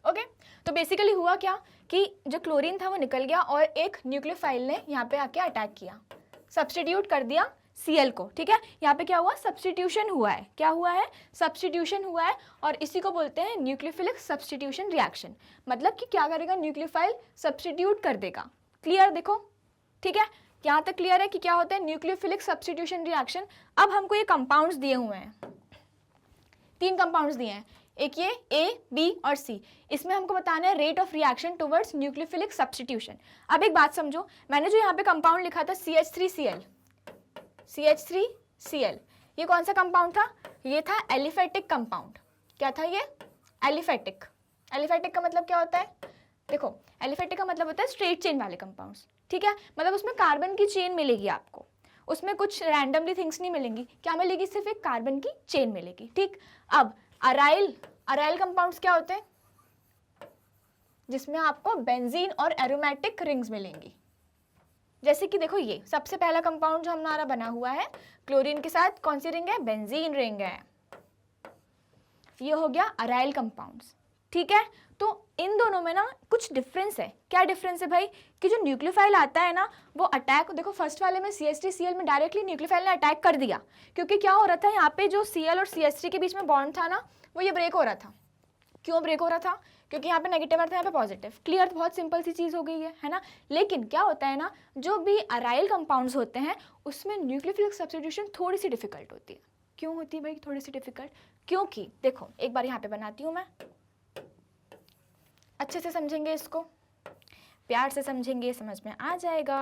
ओके, तो बेसिकली हुआ क्या कि जो क्लोरीन था वो निकल गया, और एक न्यूक्लियोफाइल ने यहाँ पे आके अटैक किया, सब्स्टिट्यूट कर दिया Cl को। ठीक है, यहाँ पे क्या हुआ? सब्स्टिट्यूशन हुआ है। क्या हुआ है? सब्स्टिट्यूशन हुआ है, और इसी को बोलते हैं न्यूक्लियोफिलिक सब्स्टिट्यूशन रिएक्शन। मतलब कि क्या करेगा? न्यूक्लियोफाइल सब्स्टिट्यूट कर देगा। क्लियर? देखो, ठीक है, यहाँ तक क्लियर है कि क्या होता है न्यूक्लियोफिलिक सब्स्टिट्यूशन रिएक्शन। अब हमको ये कंपाउंड्स दिए हुए हैं, 3 कंपाउंड्स दिए हैं, एक ये A, B और C। इसमें हमको बताना है rate of reaction towards nucleophilic substitution. अब एक बात समझो, मैंने जो यहाँ पे कंपाउंड लिखा था CH3Cl, ये कौन सा कंपाउंड था? ये था एलिफेटिक कंपाउंड। क्या था ये? एलिफेटिक। एलिफेटिक का मतलब क्या होता है? देखो एलिफेटिक का मतलब होता है स्ट्रेट चेन वाले कंपाउंड्स। ठीक है, मतलब उसमें कार्बन की चेन मिलेगी आपको, उसमें कुछ रैंडमली थिंग्स नहीं मिलेंगी। क्या मिलेगी? सिर्फ एक कार्बन की चेन मिलेगी। ठीक, अब अराइल कंपाउंड्स क्या होते हैं? जिसमें आपको बेंजीन और एरोमेटिक रिंग्स मिलेंगी। जैसे कि देखो ये सबसे पहला कंपाउंड जो हमारा बना हुआ है क्लोरीन के साथ, कौन सी रिंग है? बेंजीन रिंग है। ये हो गया अराइल कंपाउंड्स। ठीक है, तो इन दोनों में ना कुछ डिफरेंस है। क्या डिफरेंस है भाई? कि जो न्यूक्लियोफाइल आता है ना वो अटैक, देखो फर्स्ट वाले में CH3Cl में डायरेक्टली न्यूक्लियोफाइल ने अटैक कर दिया, क्योंकि क्या हो रहा था यहाँ पे जो Cl और CH3 के बीच में बॉन्ड था ना वो ये ब्रेक हो रहा था। क्यों ब्रेक हो रहा था? क्योंकि यहाँ पे नेगेटिव अर्थ है, यहाँ पे पॉजिटिव। क्लियर? तो बहुत सिंपल सी चीज़ हो गई है ना। लेकिन क्या होता है ना, जो भी अराइल कंपाउंड्स होते हैं उसमें न्यूक्लियोफिलिक सब्स्टिट्यूशन थोड़ी सी डिफिकल्ट होती है। क्यों होती है भाई थोड़ी सी डिफिकल्ट? क्योंकि देखो एक बार यहाँ पे बनाती हूँ मैं, अच्छे से समझेंगे इसको, प्यार से समझेंगे, समझ में आ जाएगा।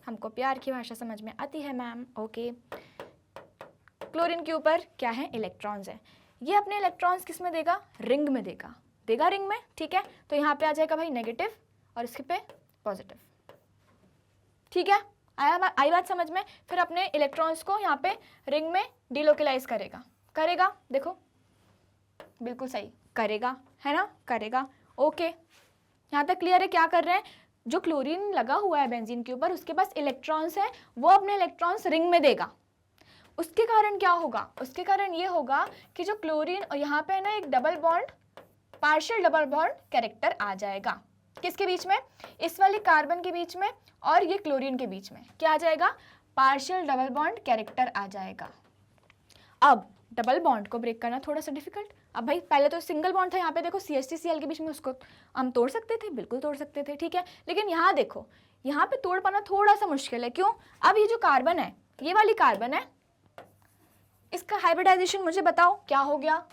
हमको प्यार की भाषा समझ में आती है मैम। ओके, क्लोरीन के ऊपर क्या है? इलेक्ट्रॉन्स है। ये अपने इलेक्ट्रॉन्स किस में देगा? रिंग में देगा, देगा रिंग में, ठीक है। तो यहाँ पे आ जाएगा भाई नेगेटिव और इसके पे पॉजिटिव, ठीक है। आई बात समझ में? फिर अपने इलेक्ट्रॉन्स को यहाँ पे रिंग में डिलोकलाइज करेगा, करेगा, देखो बिल्कुल सही करेगा, है ना, करेगा। ओके, यहाँ तक क्लियर है? क्या कर रहे हैं, जो क्लोरीन लगा हुआ है बेंजीन के ऊपर उसके पास इलेक्ट्रॉन्स है, वो अपने इलेक्ट्रॉन्स रिंग में देगा। उसके कारण क्या होगा? उसके कारण ये होगा कि जो क्लोरीन और यहाँ पे है ना एक double bond, partial double bond character आ जाएगा। किसके बीच में? इस वाली कार्बन के बीच में और ये क्लोरीन के बीच में क्या आ जाएगा? पार्शियल डबल बॉन्ड कैरेक्टर आ जाएगा। अब डबल बॉन्ड को ब्रेक करना थोड़ा सा डिफिकल्ट। अब भाई पहले तो सिंगल बॉन्ड था, यहाँ पे देखो CH3Cl के बीच में, उसको हम तोड़ सकते थे, बिल्कुल तोड़ सकते थे, ठीक है। लेकिन यहाँ देखो, यहाँ पे तोड़ पाना थोड़ा सा मुश्किल है। क्यों? अब ये जो कार्बन है, ये वाली कार्बन है, इसका हाइब्रिडाइजेशन मुझे बताओ क्या हो गया?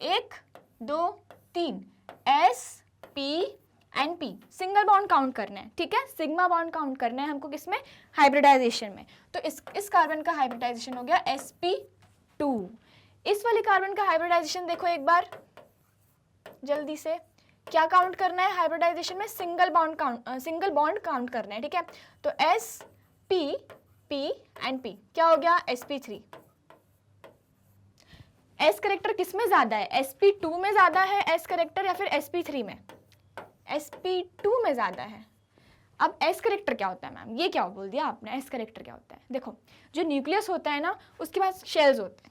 1 2 3 sp&p, सिंगल बॉन्ड काउंट करना है, ठीक है, सिग्मा बॉन्ड काउंट करना है हमको, किसमें? हाइब्रिडाइजेशन में। तो इस कार्बन का हाइब्रिडाइजेशन हो गया sp2। इस वाली कार्बन का हाइब्रिडाइजेशन देखो एक बार जल्दी से, क्या काउंट करना है हाइब्रिडाइजेशन में? सिंगल बॉन्ड काउंट करना है, ठीक है। तो sp&p क्या हो गया? sp3। एस करेक्टर किस में ज्यादा है? sp2 में ज्यादा है एस करेक्टर या फिर sp3 में? sp2 में ज्यादा है। अब एस करेक्टर क्या होता है मैम? ये क्या बोल दिया आपने? एस करेक्टर क्या होता है? देखो जो न्यूक्लियस होता है ना उसके पास शेल्स होते हैं,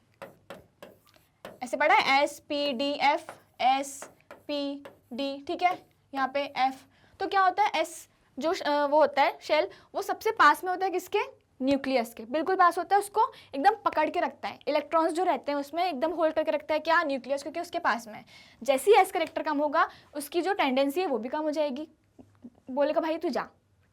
ऐसे पढ़ा है S-P-D-F, S-P-D, ठीक है, यहाँ पे F। तो क्या होता है? S जो वो होता है शेल, वो सबसे पास में होता है किसके? न्यूक्लियस के बिल्कुल पास होता है, उसको एकदम पकड़ के रखता है, इलेक्ट्रॉन्स जो रहते हैं उसमें एकदम होल्ड करके रखता है, क्या? न्यूक्लियस, क्योंकि उसके पास में है। जैसे ही एस करेक्टर कम होगा उसकी जो टेंडेंसी है वो भी कम हो जाएगी, बोलेगा भाई तू जा,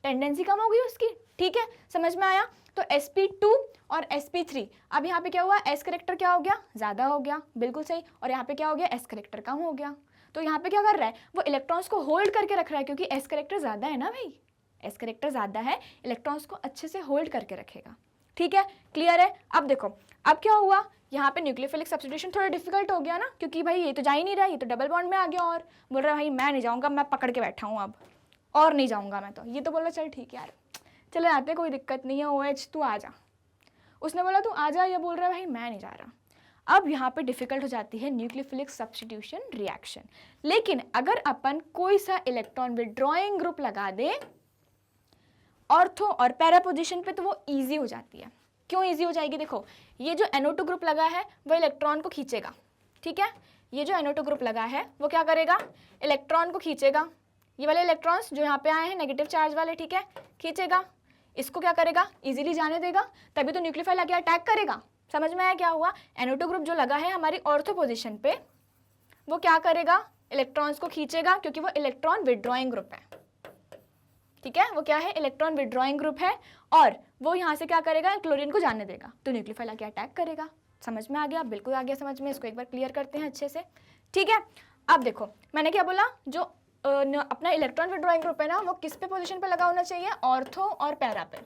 टेंडेंसी कम होगी उसकी, ठीक है, समझ में आया? तो sp2 और sp3, अब यहाँ पे क्या हुआ? एस करेक्टर क्या हो गया? ज़्यादा हो गया, बिल्कुल सही। और यहाँ पे क्या हो गया? एस करेक्टर कम हो गया। तो यहाँ पे क्या कर रहा है? वो इलेक्ट्रॉन्स को होल्ड करके रख रहा है, क्योंकि एस करेक्टर ज़्यादा है ना भाई, एस करेक्टर ज़्यादा है, इलेक्ट्रॉन्स को अच्छे से होल्ड करके रखेगा, ठीक है, क्लियर है? अब देखो अब क्या हुआ, यहाँ पे न्यूक्लियोफिलिक सब्स्टिट्यूशन थोड़ा डिफिकल्ट हो गया ना, क्योंकि भाई ये तो जा ही नहीं रहा, ये तो डबल बॉन्ड में आ गया और बोल रहा है भाई मैं नहीं जाऊँगा, मैं पकड़ के बैठा हूँ अब और नहीं जाऊँगा मैं। तो ये तो बोला चल ठीक है यार, चले आते, कोई दिक्कत नहीं है, OH तू आ जा। उसने बोला तू आ जा, ये बोल रहा है भाई मैं नहीं जा रहा। अब यहाँ पे डिफिकल्ट हो जाती है न्यूक्लियोफिलिक सब्स्टिट्यूशन रिएक्शन। लेकिन अगर अपन कोई सा इलेक्ट्रॉन विड्रॉइंग ग्रुप लगा दे ऑर्थो और पैरा पोजीशन पे, तो वो ईजी हो जाती है। क्यों ईजी हो जाएगी? देखो ये जो NO2 ग्रुप लगा है वो इलेक्ट्रॉन को खींचेगा, ठीक है, ये जो NO2 ग्रुप लगा है वो क्या करेगा? इलेक्ट्रॉन को खींचेगा, ये वाले इलेक्ट्रॉन्स जो यहाँ पे आए हैं नेगेटिव चार्ज वाले, ठीक है, खींचेगा, इसको क्या करेगा? इजीली जाने देगा, तभी तो न्यूक्लियोफाइल आके अटैक करेगा। समझ में आया क्या हुआ? NO2 ग्रुप जो लगा है हमारी ऑर्थो पोजीशन पे, वो क्या करेगा? इलेक्ट्रॉन्स को खींचेगा, क्योंकि वो इलेक्ट्रॉन विड्रॉइंग ग्रुप है, ठीक है, वो क्या है? इलेक्ट्रॉन विड्रॉइंग ग्रुप है, और वो यहाँ से क्या करेगा? क्लोरीन को जाने देगा, तो न्यूक्लियोफाइल आके अटैक करेगा। समझ में आ गया? बिल्कुल आ गया समझ में, इसको एक बार क्लियर करते हैं अच्छे से, ठीक है। अब देखो मैंने क्या बोला, जो अपना इलेक्ट्रॉन विड्रॉइंग ग्रुप है ना, वो किस पे पोजीशन पे लगा होना चाहिए? ऑर्थो और पैरा पे।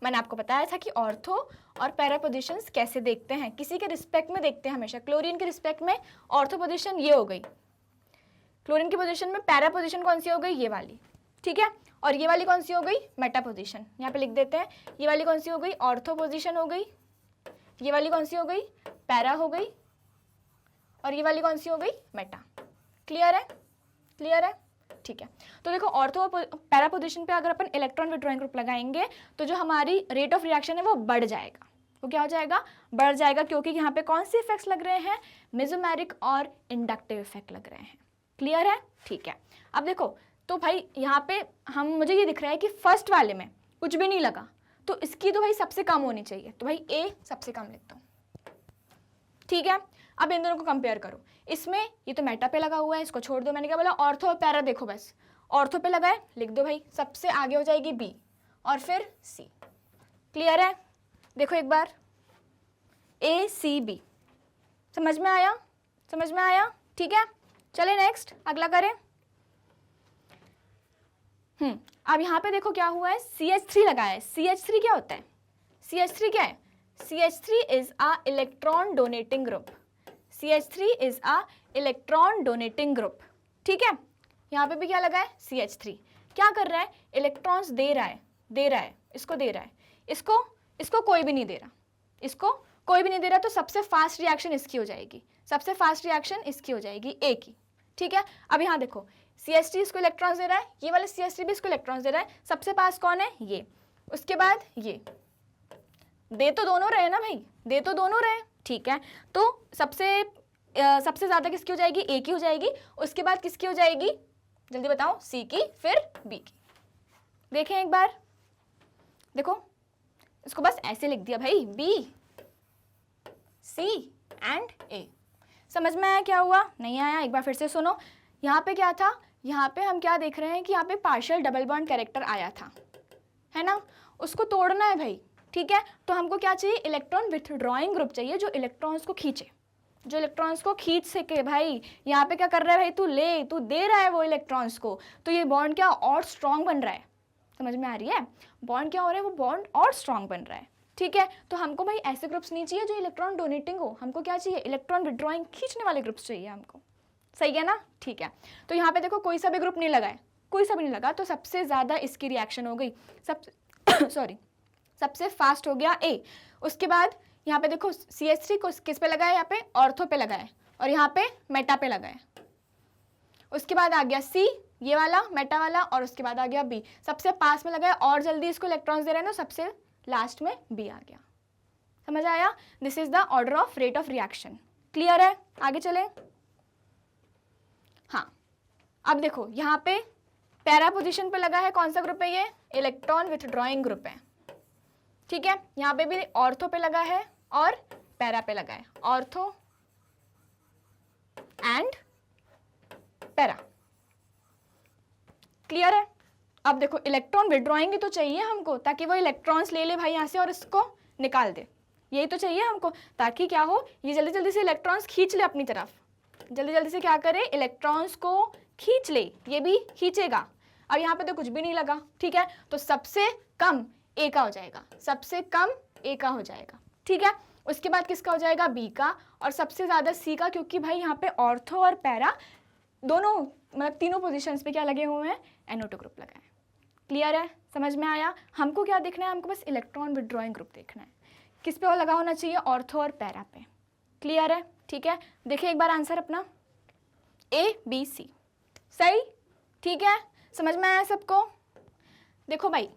मैंने आपको बताया था कि ऑर्थो और पैरा पोजीशंस कैसे देखते हैं, किसी के रिस्पेक्ट में देखते हैं हमेशा। क्लोरीन के रिस्पेक्ट में ऑर्थो पोजीशन ये हो गई, क्लोरीन की पोजीशन में पैरा पोजीशन कौन सी हो गई? ये वाली, ठीक है, और ये वाली कौन सी हो गई? Meta position. यहाँ पे लिख देते हैं, ये वाली कौन सी हो गई? ऑर्थो पोजीशन हो गई, ये वाली कौन सी हो गई? पैरा हो गई, और ये वाली कौन सी हो गई? मेटा। क्लियर है? क्लियर है, ठीक है। तो देखो ऑर्थो और पैरा पोजीशन पे अगर अपन इलेक्ट्रॉन विड्रॉइंग ग्रुप लगाएंगे तो जो हमारी रेट ऑफ रिएक्शन है वो बढ़ जाएगा। वो क्या हो जाएगा? बढ़ जाएगा, क्योंकि यहाँ पे कौन से इफेक्ट्स लग रहे हैं? मेसोमेरिक और इंडक्टिव इफेक्ट लग रहे हैं। क्लियर है, ठीक है। अब देखो तो भाई यहाँ पे मुझे ये दिख रहा है कि फर्स्ट वाले में कुछ भी नहीं लगा, तो इसकी तो भाई सबसे कम होनी चाहिए, तो भाई A सबसे कम लिखता हूँ, ठीक है। अब इन दोनों को कंपेयर करो, इसमें ये तो मेटा पे लगा हुआ है, इसको छोड़ दो, मैंने क्या बोला ऑर्थो और पैरा देखो, बस ऑर्थो पे लगा है लिख दो भाई, सबसे आगे हो जाएगी बी और फिर सी। क्लियर है? देखो एक बार ए सी बी, समझ में आया? समझ में आया? ठीक है, चले नेक्स्ट अगला करें। अब यहाँ पे देखो क्या हुआ है, CH3 लगाया है। CH3 क्या होता है? CH3 क्या है? CH3 is a electron donating group. CH3 is a electron donating group. ठीक है, यहाँ पे भी क्या लगा है? CH3 क्या कर रहा है? इलेक्ट्रॉन्स दे रहा है, दे रहा है, इसको दे रहा है, इसको कोई भी नहीं दे रहा, इसको कोई भी नहीं दे रहा, तो सबसे फास्ट रिएक्शन इसकी हो जाएगी, सबसे फास्ट रिएक्शन इसकी हो जाएगी ए की। ठीक है, अब यहाँ देखो CH3 इसको इलेक्ट्रॉन्स दे रहा है, ये वाला CH3 भी इसको इलेक्ट्रॉन्स दे रहा है, सबसे पास कौन है? ये। उसके बाद ये, दे तो दोनों रहे ना भाई, दे तो दोनों रहे। ठीक है, तो सबसे ज़्यादा किसकी हो जाएगी? ए की हो जाएगी। उसके बाद किसकी हो जाएगी? जल्दी बताओ, सी की, फिर बी की। देखें एक बार, देखो इसको बस ऐसे लिख दिया भाई, बी सी एंड ए। समझ में आया क्या हुआ? नहीं आया? एक बार फिर से सुनो। यहाँ पे क्या था? यहाँ पे हम क्या देख रहे हैं कि यहाँ पे पार्शियल डबल बॉन्ड कैरेक्टर आया था, है ना, उसको तोड़ना है भाई। ठीक है, तो हमको क्या चाहिए? इलेक्ट्रॉन विथड्रॉइंग ग्रुप चाहिए जो इलेक्ट्रॉन्स को खींचे, जो इलेक्ट्रॉन्स को खींच सके भाई। यहाँ पे क्या कर रहा है भाई? तू दे रहा है वो इलेक्ट्रॉन्स को, तो ये बॉन्ड क्या और स्ट्रॉन्ग बन रहा है। समझ में आ रही है? बॉन्ड क्या हो रहा है? वो बॉन्ड और स्ट्रॉन्ग बन रहा है। ठीक है, तो हमको भाई ऐसे ग्रुप्स नहीं चाहिए जो इलेक्ट्रॉन डोनेटिंग हो, हमको क्या चाहिए? इलेक्ट्रॉन विड्रॉइंग खींचने वाले ग्रुप्स चाहिए हमको। सही है ना? ठीक है, तो यहाँ पे देखो कोई सा भी ग्रुप नहीं लगा है, कोई सा भी नहीं लगा, तो सबसे ज़्यादा इसकी रिएक्शन हो गई, सॉरी सबसे फास्ट हो गया ए। उसके बाद यहाँ पे देखो CH3 को किस पे लगा है? यहाँ पे ऑर्थो पे लगा है, और यहाँ पे मेटा पे लगा है। उसके बाद आ गया सी, ये वाला मेटा वाला, और उसके बाद आ गया बी, सबसे पास में लगा है और जल्दी इसको इलेक्ट्रॉन्स दे रहे हैं, तो सबसे लास्ट में बी आ गया। समझ आया? This is the order of rate of reaction. Clear है? आगे चले। हाँ, अब देखो यहाँ पे पैरा पोजीशन पे लगा है, कौन सा ग्रुप है ये? इलेक्ट्रॉन विथड्रॉइंग ग्रुप है। ठीक है, यहाँ पे भी ऑर्थो पे लगा है और पैरा पे लगा है, ऑर्थो एंड पैरा। क्लियर है? अब देखो इलेक्ट्रॉन विड्रॉइंग ही तो चाहिए हमको, ताकि वो इलेक्ट्रॉन्स ले ले भाई यहाँ से और इसको निकाल दे, यही तो चाहिए हमको, ताकि क्या हो, ये जल्दी जल्दी से इलेक्ट्रॉन्स खींच ले अपनी तरफ, जल्दी जल्दी से क्या करे? इलेक्ट्रॉन्स को खींच ले, ये भी खींचेगा। अब यहाँ पे तो कुछ भी नहीं लगा। ठीक है, तो सबसे कम ए का हो जाएगा, सबसे कम ए का हो जाएगा। ठीक है, उसके बाद किसका हो जाएगा? बी का, और सबसे ज़्यादा सी का, क्योंकि भाई यहाँ पे ऑर्थो और पैरा दोनों, मतलब तीनों पोजीशंस पे क्या लगे हुए हैं? NO2 ग्रुप लगा है। क्लियर है? समझ में आया? हमको क्या देखना है? हमको बस इलेक्ट्रॉन विड्रॉइंग ग्रुप देखना है। किस पे और लगा होना चाहिए? ऑर्थो और पैरा पे। क्लियर है? ठीक है, देखिए एक बार आंसर अपना, ABC। सही? ठीक है, समझ में आया सबको? देखो भाई,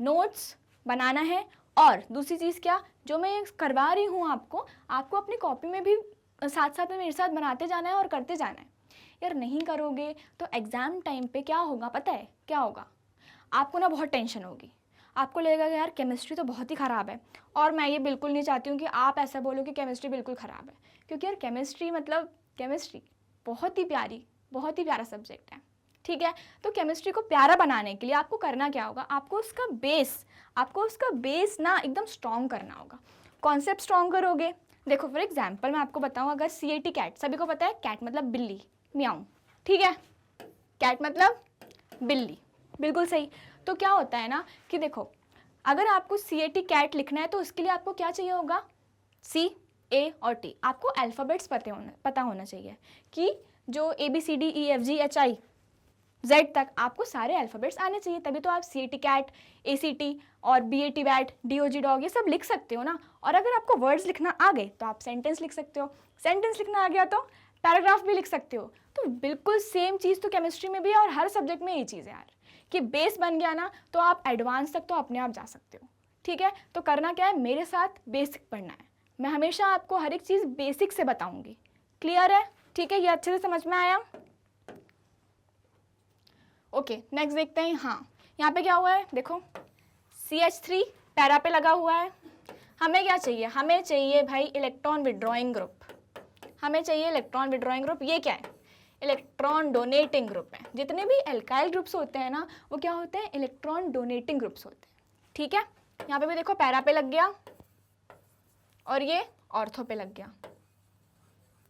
नोट्स बनाना है, और दूसरी चीज़ क्या, जो मैं करवा रही हूँ आपको अपनी कॉपी में भी साथ साथ में मेरे साथ बनाते जाना है और करते जाना है। यार नहीं करोगे तो एग्ज़ाम टाइम पे क्या होगा पता है? क्या होगा? आपको ना बहुत टेंशन होगी, आपको लगेगा कि यार केमिस्ट्री तो बहुत ही ख़राब है। और मैं ये बिल्कुल नहीं चाहती हूँ कि आप ऐसा बोलो कि केमिस्ट्री बिल्कुल ख़राब है, क्योंकि यार केमिस्ट्री बहुत ही प्यारा सब्जेक्ट है। ठीक है, तो केमिस्ट्री को प्यारा बनाने के लिए आपको करना क्या होगा? आपको उसका बेस ना एकदम स्ट्रॉन्ग करना होगा। कॉन्सेप्ट स्ट्रॉन्ग करोगे, देखो फॉर एग्जाम्पल मैं आपको बताऊँ, अगर CAT कैट, सभी को पता है कैट मतलब बिल्ली, म्याऊं। ठीक है, कैट मतलब बिल्ली, बिल्कुल सही। तो क्या होता है ना कि देखो, अगर आपको CAT कैट लिखना है तो उसके लिए आपको क्या चाहिए होगा? C, A और T। आपको अल्फ़ाबेट्स पता होना चाहिए कि जो ABCD EFG HI Z तक आपको सारे अल्फ़ाबेट्स आने चाहिए, तभी तो आप CAT कैट, ACT और BAT बैट, DOG डॉग ये सब लिख सकते हो ना। और अगर आपको वर्ड्स लिखना आ गए तो आप सेंटेंस लिख सकते हो, सेंटेंस लिखना आ गया तो पैराग्राफ भी लिख सकते हो। तो बिल्कुल सेम चीज़ तो केमिस्ट्री में भी है, और हर सब्जेक्ट में ये चीज़ है यार, कि बेस बन गया ना तो आप एडवांस तक तो अपने आप जा सकते हो। ठीक है, तो करना क्या है? मेरे साथ बेसिक पढ़ना है, मैं हमेशा आपको हर एक चीज़ बेसिक से बताऊँगी। क्लियर है? ठीक है, ये अच्छे से समझ में आया? ओके, नेक्स्ट देखते हैं। हाँ, यहाँ पे क्या हुआ है? देखो CH3 पैरा पे लगा हुआ है, हमें क्या चाहिए? हमें चाहिए भाई इलेक्ट्रॉन विड्रॉइंग ग्रुप। हमें चाहिए इलेक्ट्रॉन विड्रॉइंग ग्रुप। ये क्या है? इलेक्ट्रॉन डोनेटिंग ग्रुप है। जितने भी एल्काइल ग्रुप्स होते हैं ना, वो क्या होते हैं? इलेक्ट्रॉन डोनेटिंग ग्रुप्स होते हैं। ठीक है, यहाँ पे भी देखो पैरा पे लग गया और ये ऑर्थो पे लग गया।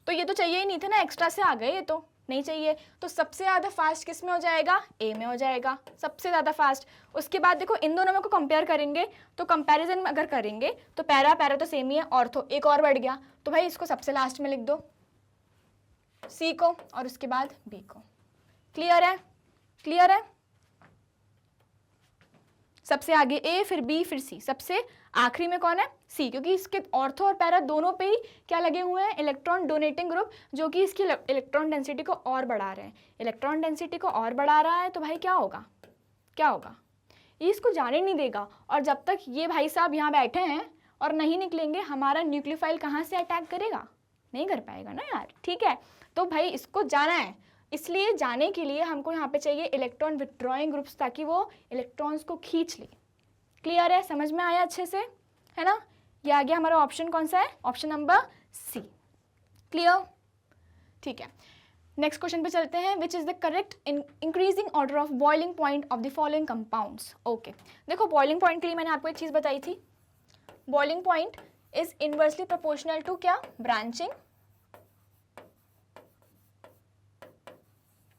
तो ये तो चाहिए ही नहीं थे ना, एक्स्ट्रा से आ गए, ये तो नहीं चाहिए। तो सबसे ज़्यादा फास्ट किस में हो जाएगा? ए में हो जाएगा, सबसे ज़्यादा फास्ट। उसके बाद देखो इन दोनों में को कंपेयर करेंगे, तो कंपैरिजन में अगर करेंगे तो पैरा पैरा तो सेम ही है, ऑर्थो एक और बढ़ गया, तो भाई इसको सबसे लास्ट में लिख दो, सी को, और उसके बाद बी को। क्लियर है? क्लियर है? सबसे आगे ए, फिर बी, फिर सी, सबसे आखिरी में कौन है? सी, क्योंकि इसके ऑर्थो और पैरा दोनों पे ही क्या लगे हुए हैं? इलेक्ट्रॉन डोनेटिंग ग्रुप, जो कि इसकी इलेक्ट्रॉन डेंसिटी को और बढ़ा रहे हैं। इलेक्ट्रॉन डेंसिटी को और बढ़ा रहा है तो भाई क्या होगा? क्या होगा? ये इसको जाने नहीं देगा, और जब तक ये भाई साहब यहाँ बैठे हैं और नहीं निकलेंगे, हमारा न्यूक्लियोफाइल कहाँ से अटैक करेगा? नहीं कर पाएगा ना यार। ठीक है, तो भाई इसको जाना है, इसलिए जाने के लिए हमको यहाँ पे चाहिए इलेक्ट्रॉन विथड्रॉइंग ग्रुप्स, ताकि वो इलेक्ट्रॉन्स को खींच ले। क्लियर है? समझ में आया अच्छे से, है ना? ये आ गया हमारा ऑप्शन, कौन सा है? Option number C. क्लियर? ठीक है, नेक्स्ट क्वेश्चन पे चलते हैं। Which is the correct increasing order of boiling point of the following compounds. Okay, देखो बॉइलिंग पॉइंट के लिए मैंने आपको एक चीज़ बताई थी, boiling point is inversely proportional to क्या? ब्रांचिंग।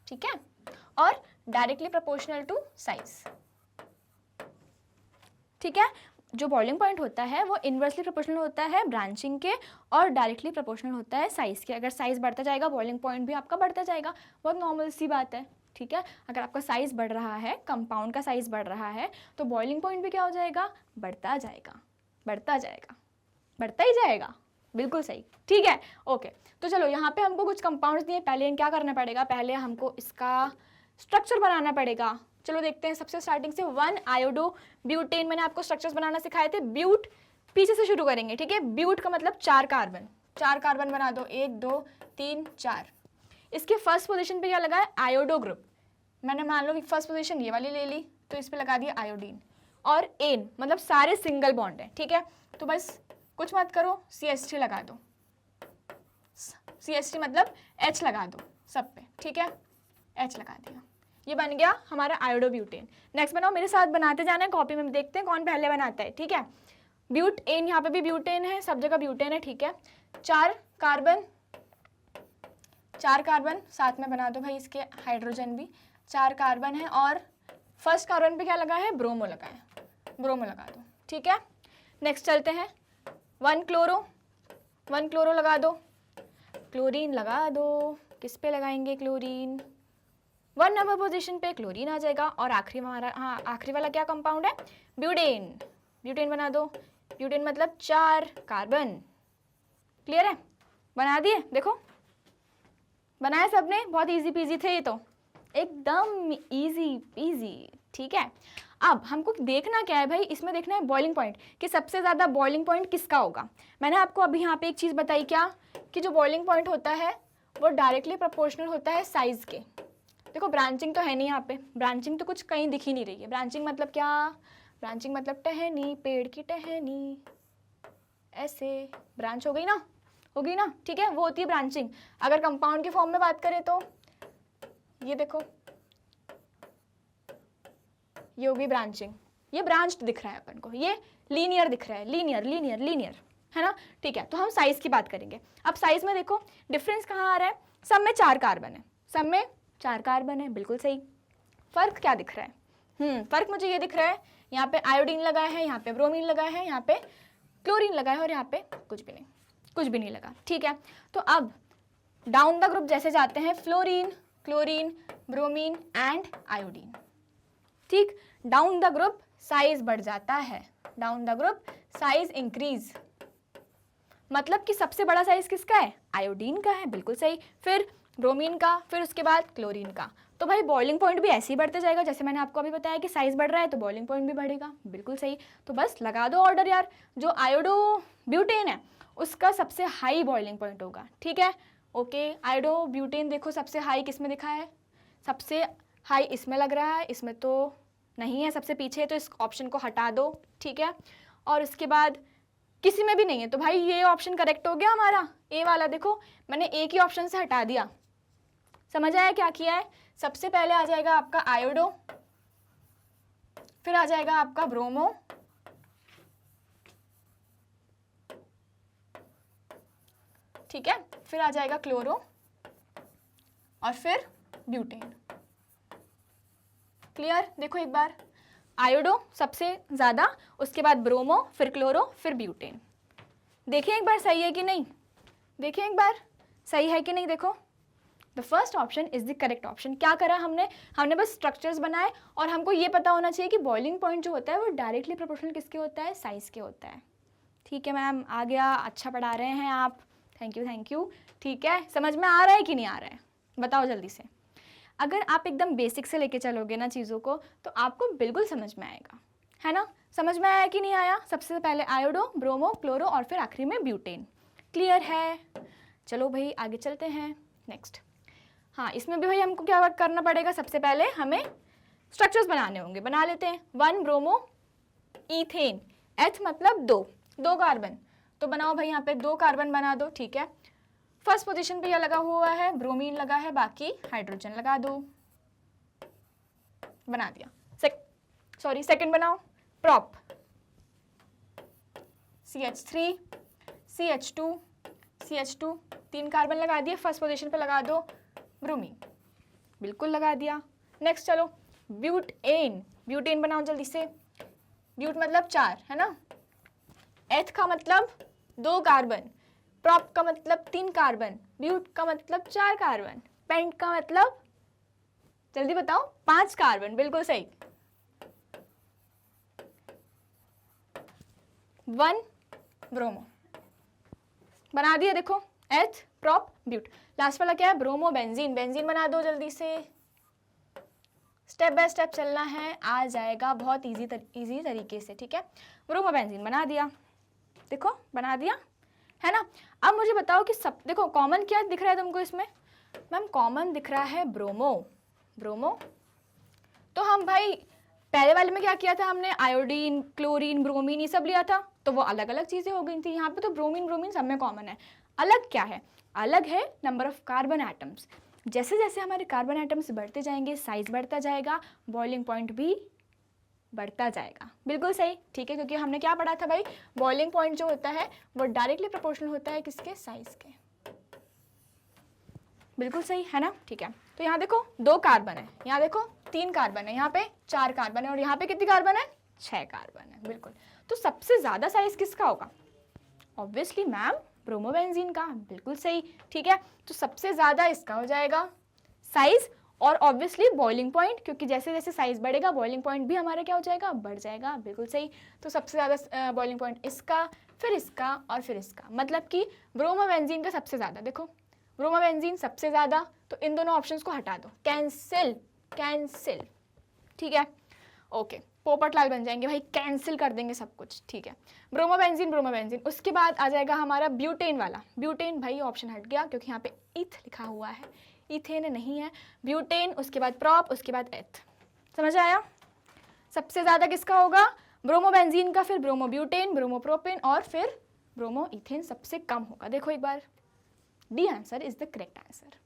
ठीक है, और डायरेक्टली प्रोपोर्शनल टू साइज। ठीक है, जो बॉइलिंग पॉइंट होता है वो इनवर्सली प्रोपोर्शनल होता है ब्रांचिंग के, और डायरेक्टली प्रोपोर्शनल होता है साइज़ के। अगर साइज़ बढ़ता जाएगा, बॉइलिंग पॉइंट भी आपका बढ़ता जाएगा, बहुत नॉर्मल सी बात है। ठीक है, अगर आपका साइज़ बढ़ रहा है, कंपाउंड का साइज़ बढ़ रहा है, तो बॉइलिंग पॉइंट भी क्या हो जाएगा? बढ़ता जाएगा, बढ़ता जाएगा, बढ़ता ही जाएगा। बिल्कुल सही। ठीक है, ओके, तो चलो यहाँ पे हमको कुछ कंपाउंड्स दिए, पहले क्या करना पड़ेगा? पहले हमको इसका स्ट्रक्चर बनाना पड़ेगा। चलो देखते हैं, सबसे स्टार्टिंग से 1 आयोडो ब्यूटेन, मैंने आपको स्ट्रक्चर्स बनाना सिखाए थे। ब्यूट पीछे से शुरू करेंगे। ठीक है, ब्यूट का मतलब 4 कार्बन, 4 कार्बन बना दो, 1 2 3 4। इसके फर्स्ट पोजीशन पे क्या लगा है? Iodo group. मैंने मान लो फर्स्ट पोजीशन ये वाली ले ली, तो इस पे लगा दिया आयोडीन। और एन मतलब सारे सिंगल बॉन्ड है। ठीक है, तो बस कुछ मत करो, CH3 लगा दो, CH3 मतलब H लगा दो सब पे। ठीक है, H लगा दिया, ये बन गया हमारा आयोडो ब्यूटेन। नेक्स्ट बनाओ, मेरे साथ बनाते जाना है, कॉपी में देखते हैं कौन पहले बनाता है। ठीक है, ब्यूटेन, यहाँ पे भी ब्यूटेन है, सब जगह ब्यूटेन है। ठीक है, 4 कार्बन, 4 कार्बन साथ में बना दो भाई, इसके हाइड्रोजन भी 4 कार्बन है, और फर्स्ट कार्बन पे क्या लगा है? ब्रोमो लगा है, ब्रोमो लगा दो। ठीक है, नेक्स्ट चलते हैं, 1 क्लोरो, 1 क्लोरो लगा दो, क्लोरीन लगा दो। किस पे लगाएंगे क्लोरीन? 1 नंबर पोजीशन पे क्लोरीन आ जाएगा। और आखिरी हमारा, हाँ आखिरी वाला क्या कंपाउंड है? ब्यूटेन, ब्यूटेन बना दो। ब्यूटेन मतलब 4 कार्बन। क्लियर है? बना दिए, देखो बनाया सबने, बहुत इजी पीजी थे ये तो, एकदम इजी पीजी। ठीक है, अब हमको देखना क्या है भाई? इसमें देखना है बॉइलिंग पॉइंट, कि सबसे ज़्यादा बॉइलिंग पॉइंट किसका होगा। मैंने आपको अभी यहाँ पे एक चीज़ बताई, क्या? कि जो बॉइलिंग पॉइंट होता है वो डायरेक्टली प्रोपोर्शनल होता है साइज़ के। देखो ब्रांचिंग तो है नहीं यहाँ पे, ब्रांचिंग तो कुछ कहीं दिख ही नहीं रही है। ब्रांचिंग मतलब क्या? ब्रांचिंग मतलब टहनी, पेड़ की टहनी, ऐसे ब्रांच हो गई ना, होगी ना। ठीक है, वो होती है ब्रांचिंग। अगर कंपाउंड के फॉर्म में बात करें तो ये देखो, ये होगी ब्रांचिंग, ये ब्रांच्ड दिख रहा है अपन को, ये लीनियर दिख रहा है, लीनियर लीनियर लीनियर, है ना। ठीक है, तो हम साइज की बात करेंगे। अब साइज में देखो डिफरेंस कहाँ आ रहा है? सब में 4 कार्बन है, सब में 4 कार्बन है, बिल्कुल सही। फर्क क्या दिख रहा है? फर्क मुझे ये दिख रहा है, यहाँ पे आयोडीन लगा है, यहाँ पे ब्रोमीन लगा है, यहाँ पे क्लोरीन लगा है, और यहाँ पे कुछ भी नहीं, कुछ भी नहीं लगा। ठीक है, तो अब डाउन द ग्रुप जैसे जाते हैं, fluorine, chlorine, bromine and iodine. ठीक, डाउन द ग्रुप साइज बढ़ जाता है, down the group size increase, मतलब कि सबसे बड़ा साइज किसका है? आयोडीन का है, बिल्कुल सही। फिर ब्रोमीन का, फिर उसके बाद क्लोरीन का। तो भाई बॉइलिंग पॉइंट भी ऐसे ही बढ़ते जाएगा, जैसे मैंने आपको अभी बताया कि साइज बढ़ रहा है तो बॉइलिंग पॉइंट भी बढ़ेगा, बिल्कुल सही। तो बस लगा दो ऑर्डर यार, जो आयोडो ब्यूटेन है उसका सबसे हाई बॉइलिंग पॉइंट होगा। ठीक है, ओके। आयोडो ब्यूटेन देखो सबसे हाई किस में दिखा है? सबसे हाई इसमें लग रहा है, इसमें तो नहीं है, सबसे पीछे है, तो इस ऑप्शन को हटा दो। ठीक है, और उसके बाद किसी में भी नहीं है, तो भाई ये ऑप्शन करेक्ट हो गया हमारा, ए वाला। देखो मैंने एक ही ऑप्शन से हटा दिया। समझ आया क्या किया है? सबसे पहले आ जाएगा आपका आयोडो, फिर आ जाएगा आपका ब्रोमो, ठीक है, फिर आ जाएगा क्लोरो और फिर ब्यूटेन। क्लियर? देखो एक बार, आयोडो सबसे ज्यादा, उसके बाद ब्रोमो, फिर क्लोरो, फिर ब्यूटेन। देखिए एक बार सही है कि नहीं, देखिए एक बार सही है कि नहीं। देखो the first option is the correct option. क्या करा हमने? हमने बस स्ट्रक्चर्स बनाए और हमको ये पता होना चाहिए कि बॉइलिंग पॉइंट जो होता है वो डायरेक्टली प्रोपोर्शनल किसके होता है? साइज के होता है। ठीक है मैम, आ गया, अच्छा पढ़ा रहे हैं आप, थैंक यू थैंक यू। ठीक है, समझ में आ रहा है कि नहीं आ रहा है? बताओ जल्दी से। अगर आप एकदम बेसिक से लेके चलोगे ना चीज़ों को तो आपको बिल्कुल समझ में आएगा, है ना? समझ में आया कि नहीं आया? सबसे पहले आयोडो, ब्रोमो, क्लोरो और फिर आखिरी में ब्यूटेन। क्लियर है? चलो भाई आगे चलते हैं नेक्स्ट। हाँ, इसमें भी भाई हमको क्या करना पड़ेगा? सबसे पहले हमें स्ट्रक्चर्स बनाने होंगे, बना लेते हैं। 1 ब्रोमो इथेन, एथ मतलब दो कार्बन, तो बनाओ भाई यहाँ पे 2 कार्बन बना दो। ठीक है, फर्स्ट पोजीशन पे यह लगा हुआ है, ब्रोमीन लगा है, बाकी हाइड्रोजन लगा दो, बना दिया। सेकंड बनाओ, prop, CH3 CH2 CH2, 3 carbon लगा दिए, फर्स्ट पोजीशन पे लगा दो ब्रोमीन, बिल्कुल लगा दिया। नेक्स्ट चलो ब्यूटेन, ब्यूटेन बनाओ जल्दी से। ब्यूट मतलब 4, है ना? एथ का मतलब 2 कार्बन, प्रॉप का मतलब 3 कार्बन, ब्यूट का मतलब 4 कार्बन, पेंट का मतलब जल्दी बताओ 5 कार्बन, बिल्कुल सही। 1 ब्रोमो बना दिया। देखो एथ, प्रॉप, ब्यूट, लास्ट वाला क्या है? ब्रोमो बेंजीन, बेंजीन बना दो जल्दी से। स्टेप बाय स्टेप चलना है, आ जाएगा बहुत इजी तरीके से। ठीक है, ब्रोमो बेंजीन बना दिया, देखो बना दिया, है ना? अब मुझे बताओ कि सब, देखो कॉमन क्या दिख रहा है तुमको इसमें? मैम कॉमन दिख रहा है ब्रोमो, ब्रोमो। तो हम भाई पहले वाले में क्या किया था हमने? आयोडीन, क्लोरीन, ब्रोमीन ये सब लिया था, तो वो अलग अलग चीजें हो गई थी। यहाँ पे तो ब्रोमीन ब्रोमीन सब में कॉमन है। अलग क्या है? अलग है नंबर ऑफ कार्बन एटम्स। जैसे जैसे हमारे कार्बन एटम्स बढ़ते जाएंगे, साइज बढ़ता जाएगा, बॉइलिंग पॉइंट भी बढ़ता जाएगा। बिल्कुल सही, ठीक है, क्योंकि हमने क्या पढ़ा था भाई? बॉइलिंग पॉइंट जो होता है वो डायरेक्टली प्रोपोर्शनल होता है किसके? साइज के। बिल्कुल सही है ना? ठीक है, तो यहाँ देखो 2 कार्बन है, यहाँ देखो 3 कार्बन है, यहाँ पे 4 कार्बन है और यहाँ पे कितनी कार्बन है? 6 कार्बन है। बिल्कुल, तो सबसे ज्यादा साइज किसका होगा? ऑब्वियसली मैम ब्रोमोबेंजीन का, बिल्कुल सही। ठीक है, तो सबसे ज्यादा इसका हो जाएगा साइज, और ऑब्वियसली बॉइलिंग पॉइंट, क्योंकि जैसे जैसे साइज बढ़ेगा बॉइलिंग पॉइंट भी हमारा क्या हो जाएगा? बढ़ जाएगा। बिल्कुल सही, तो सबसे ज्यादा बॉइलिंग पॉइंट इसका, फिर इसका और फिर इसका, मतलब कि ब्रोमोबेंजीन का सबसे ज्यादा। देखो ब्रोमोबेंजीन सबसे ज्यादा, तो इन दोनों ऑप्शंस को हटा दो, कैंसिल कैंसिल। ठीक है, ओके, पोपटलाल बन जाएंगे भाई, कैंसिल कर देंगे सब कुछ। ठीक है, ब्रोमोबेंजीन ब्रोमोबेंजीन। उसके बाद आ जाएगा हमारा ब्यूटेन वाला, ब्यूटेन भाई ऑप्शन हट गया क्योंकि यहाँ पे इथ लिखा हुआ है, इथेन नहीं है। ब्यूटेन, उसके बाद प्रॉप, उसके बाद एथ। समझ आया? सबसे ज्यादा किसका होगा? ब्रोमोबेंजीन का, फिर ब्रोमोब्यूटेन, ब्रोमोप्रोपेन और फिर ब्रोमो इथेन सबसे कम होगा। देखो एक बार, D answer is the correct answer.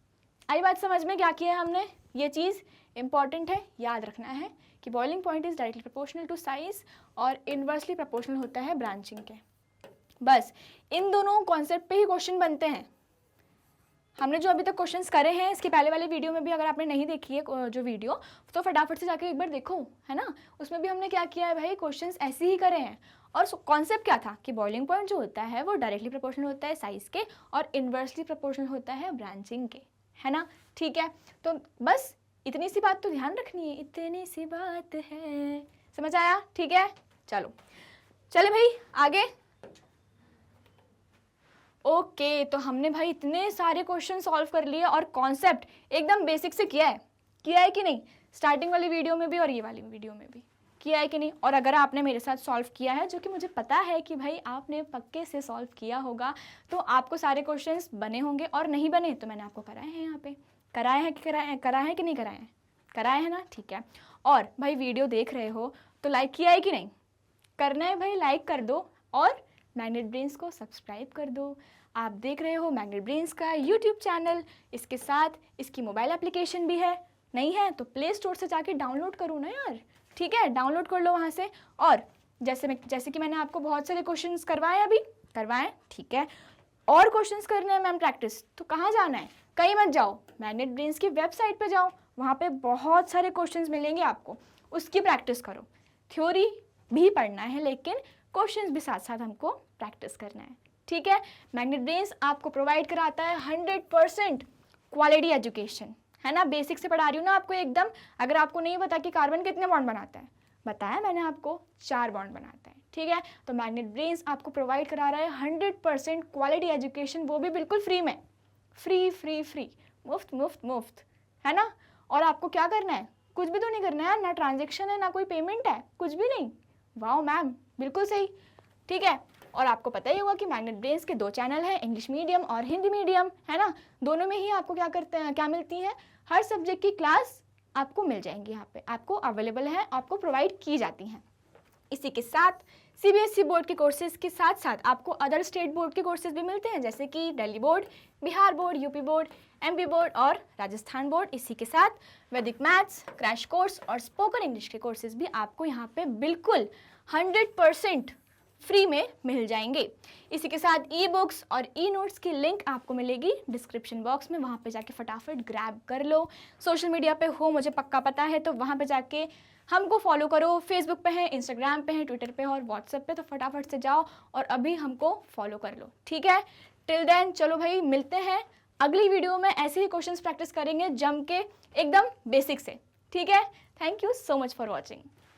आई बात समझ में? क्या किया है हमने? ये चीज़ इंपॉर्टेंट है, याद रखना है कि boiling point is directly proportional to size और इनवर्सली प्रोपोर्शनल होता है ब्रांचिंग के। बस इन दोनों कॉन्सेप्ट पे ही क्वेश्चन बनते हैं। हमने जो अभी तक क्वेश्चंस करे हैं, इसके पहले वाले वीडियो में भी अगर आपने नहीं देखी है जो वीडियो, तो फटाफट से जाके एक बार देखो, है ना? उसमें भी हमने क्या किया है भाई? क्वेश्चंस ऐसे ही करे हैं। और कॉन्सेप्ट क्या था कि बॉइलिंग पॉइंट जो होता है वो डायरेक्टली प्रोपोर्शनल होता है साइज के और इनवर्सली प्रोपोर्शनल होता है ब्रांचिंग के, है ना? ठीक है, तो बस इतनी सी बात तो ध्यान रखनी है, इतनी सी बात है। समझ आया? ठीक है, चलो चले भाई आगे। ओके, तो हमने भाई इतने सारे क्वेश्चन सॉल्व कर लिए और कॉन्सेप्ट एकदम बेसिक से किया है कि नहीं? स्टार्टिंग वाली वीडियो में भी और ये वाली वीडियो में भी किया है कि नहीं? और अगर आपने मेरे साथ सॉल्व किया है, जो कि मुझे पता है कि भाई आपने पक्के से सॉल्व किया होगा, तो आपको सारे क्वेश्चंस बने होंगे, और नहीं बने तो मैंने आपको कराए हैं यहाँ पे। कराए हैं कि नहीं कराए हैं? कराए हैं ना? ठीक है, और भाई वीडियो देख रहे हो तो लाइक किया है कि नहीं? करना है भाई, लाइक कर दो और मैग्नेट ब्रेन्स को सब्सक्राइब कर दो। आप देख रहे हो मैग्नेट ब्रेन्स का यूट्यूब चैनल, इसके साथ इसकी मोबाइल एप्लीकेशन भी है। नहीं है तो प्ले स्टोर से जाके डाउनलोड करो ना यार, ठीक है, डाउनलोड कर लो वहाँ से। और जैसे कि मैंने आपको बहुत सारे क्वेश्चंस करवाएं, ठीक है, और क्वेश्चंस करने हैं मैम प्रैक्टिस, तो कहाँ जाना है, कहीं मत जाओ, मैग्नेट ब्रेन्स की वेबसाइट पे जाओ, वहाँ पे बहुत सारे क्वेश्चंस मिलेंगे आपको, उसकी प्रैक्टिस करो। थ्योरी भी पढ़ना है लेकिन क्वेश्चंस भी साथ साथ हमको प्रैक्टिस करना है, ठीक है। मैग्नेट ब्रेन्स आपको प्रोवाइड कराता है 100% क्वालिटी एजुकेशन, है ना। बेसिक से पढ़ा रही हूँ ना आपको एकदम। अगर आपको नहीं पता कि कार्बन कितने बॉन्ड बनाता है, बताया मैंने आपको, 4 बॉन्ड बनाता है, ठीक है। तो मैग्नेट ब्रेन्स आपको प्रोवाइड करा रहा है 100% क्वालिटी एजुकेशन, वो भी बिल्कुल फ्री में, फ्री, मुफ्त, है ना। और आपको क्या करना है, कुछ भी तो नहीं करना है, ना ट्रांजेक्शन है, ना कोई पेमेंट है, कुछ भी नहीं। वाओ मैम, बिल्कुल सही, ठीक है। और आपको पता ही होगा कि मैग्नेट ब्रेन्स के 2 चैनल हैं, इंग्लिश मीडियम और हिंदी मीडियम, है ना। दोनों में ही आपको क्या मिलती है, हर सब्जेक्ट की क्लास आपको मिल जाएंगी, यहाँ पे आपको अवेलेबल है, आपको प्रोवाइड की जाती हैं। इसी के साथ सीबीएसई बोर्ड के कोर्सेज के साथ साथ आपको अदर स्टेट बोर्ड के कोर्सेज भी मिलते हैं, जैसे कि Delhi board, Bihar board, UP board, MP board और राजस्थान बोर्ड। इसी के साथ वैदिक मैथ्स, क्रैश कोर्स और स्पोकन इंग्लिश के कोर्सेज भी आपको यहाँ पे बिल्कुल 100% फ्री में मिल जाएंगे। इसी के साथ ई बुक्स और ई नोट्स की लिंक आपको मिलेगी डिस्क्रिप्शन बॉक्स में, वहाँ पे जाके फटाफट ग्रैब कर लो। सोशल मीडिया पे हो, मुझे पक्का पता है, तो वहाँ पे जाके हमको फॉलो करो। फेसबुक पे है, इंस्टाग्राम पे है, ट्विटर पे और व्हाट्सएप पे, तो फटाफट से जाओ और अभी हमको फॉलो कर लो, ठीक है। टिल देन चलो भाई, मिलते हैं अगली वीडियो में, ऐसे ही क्वेश्चंस प्रैक्टिस करेंगे जम के एकदम बेसिक से, ठीक है। Thank you so much for watching.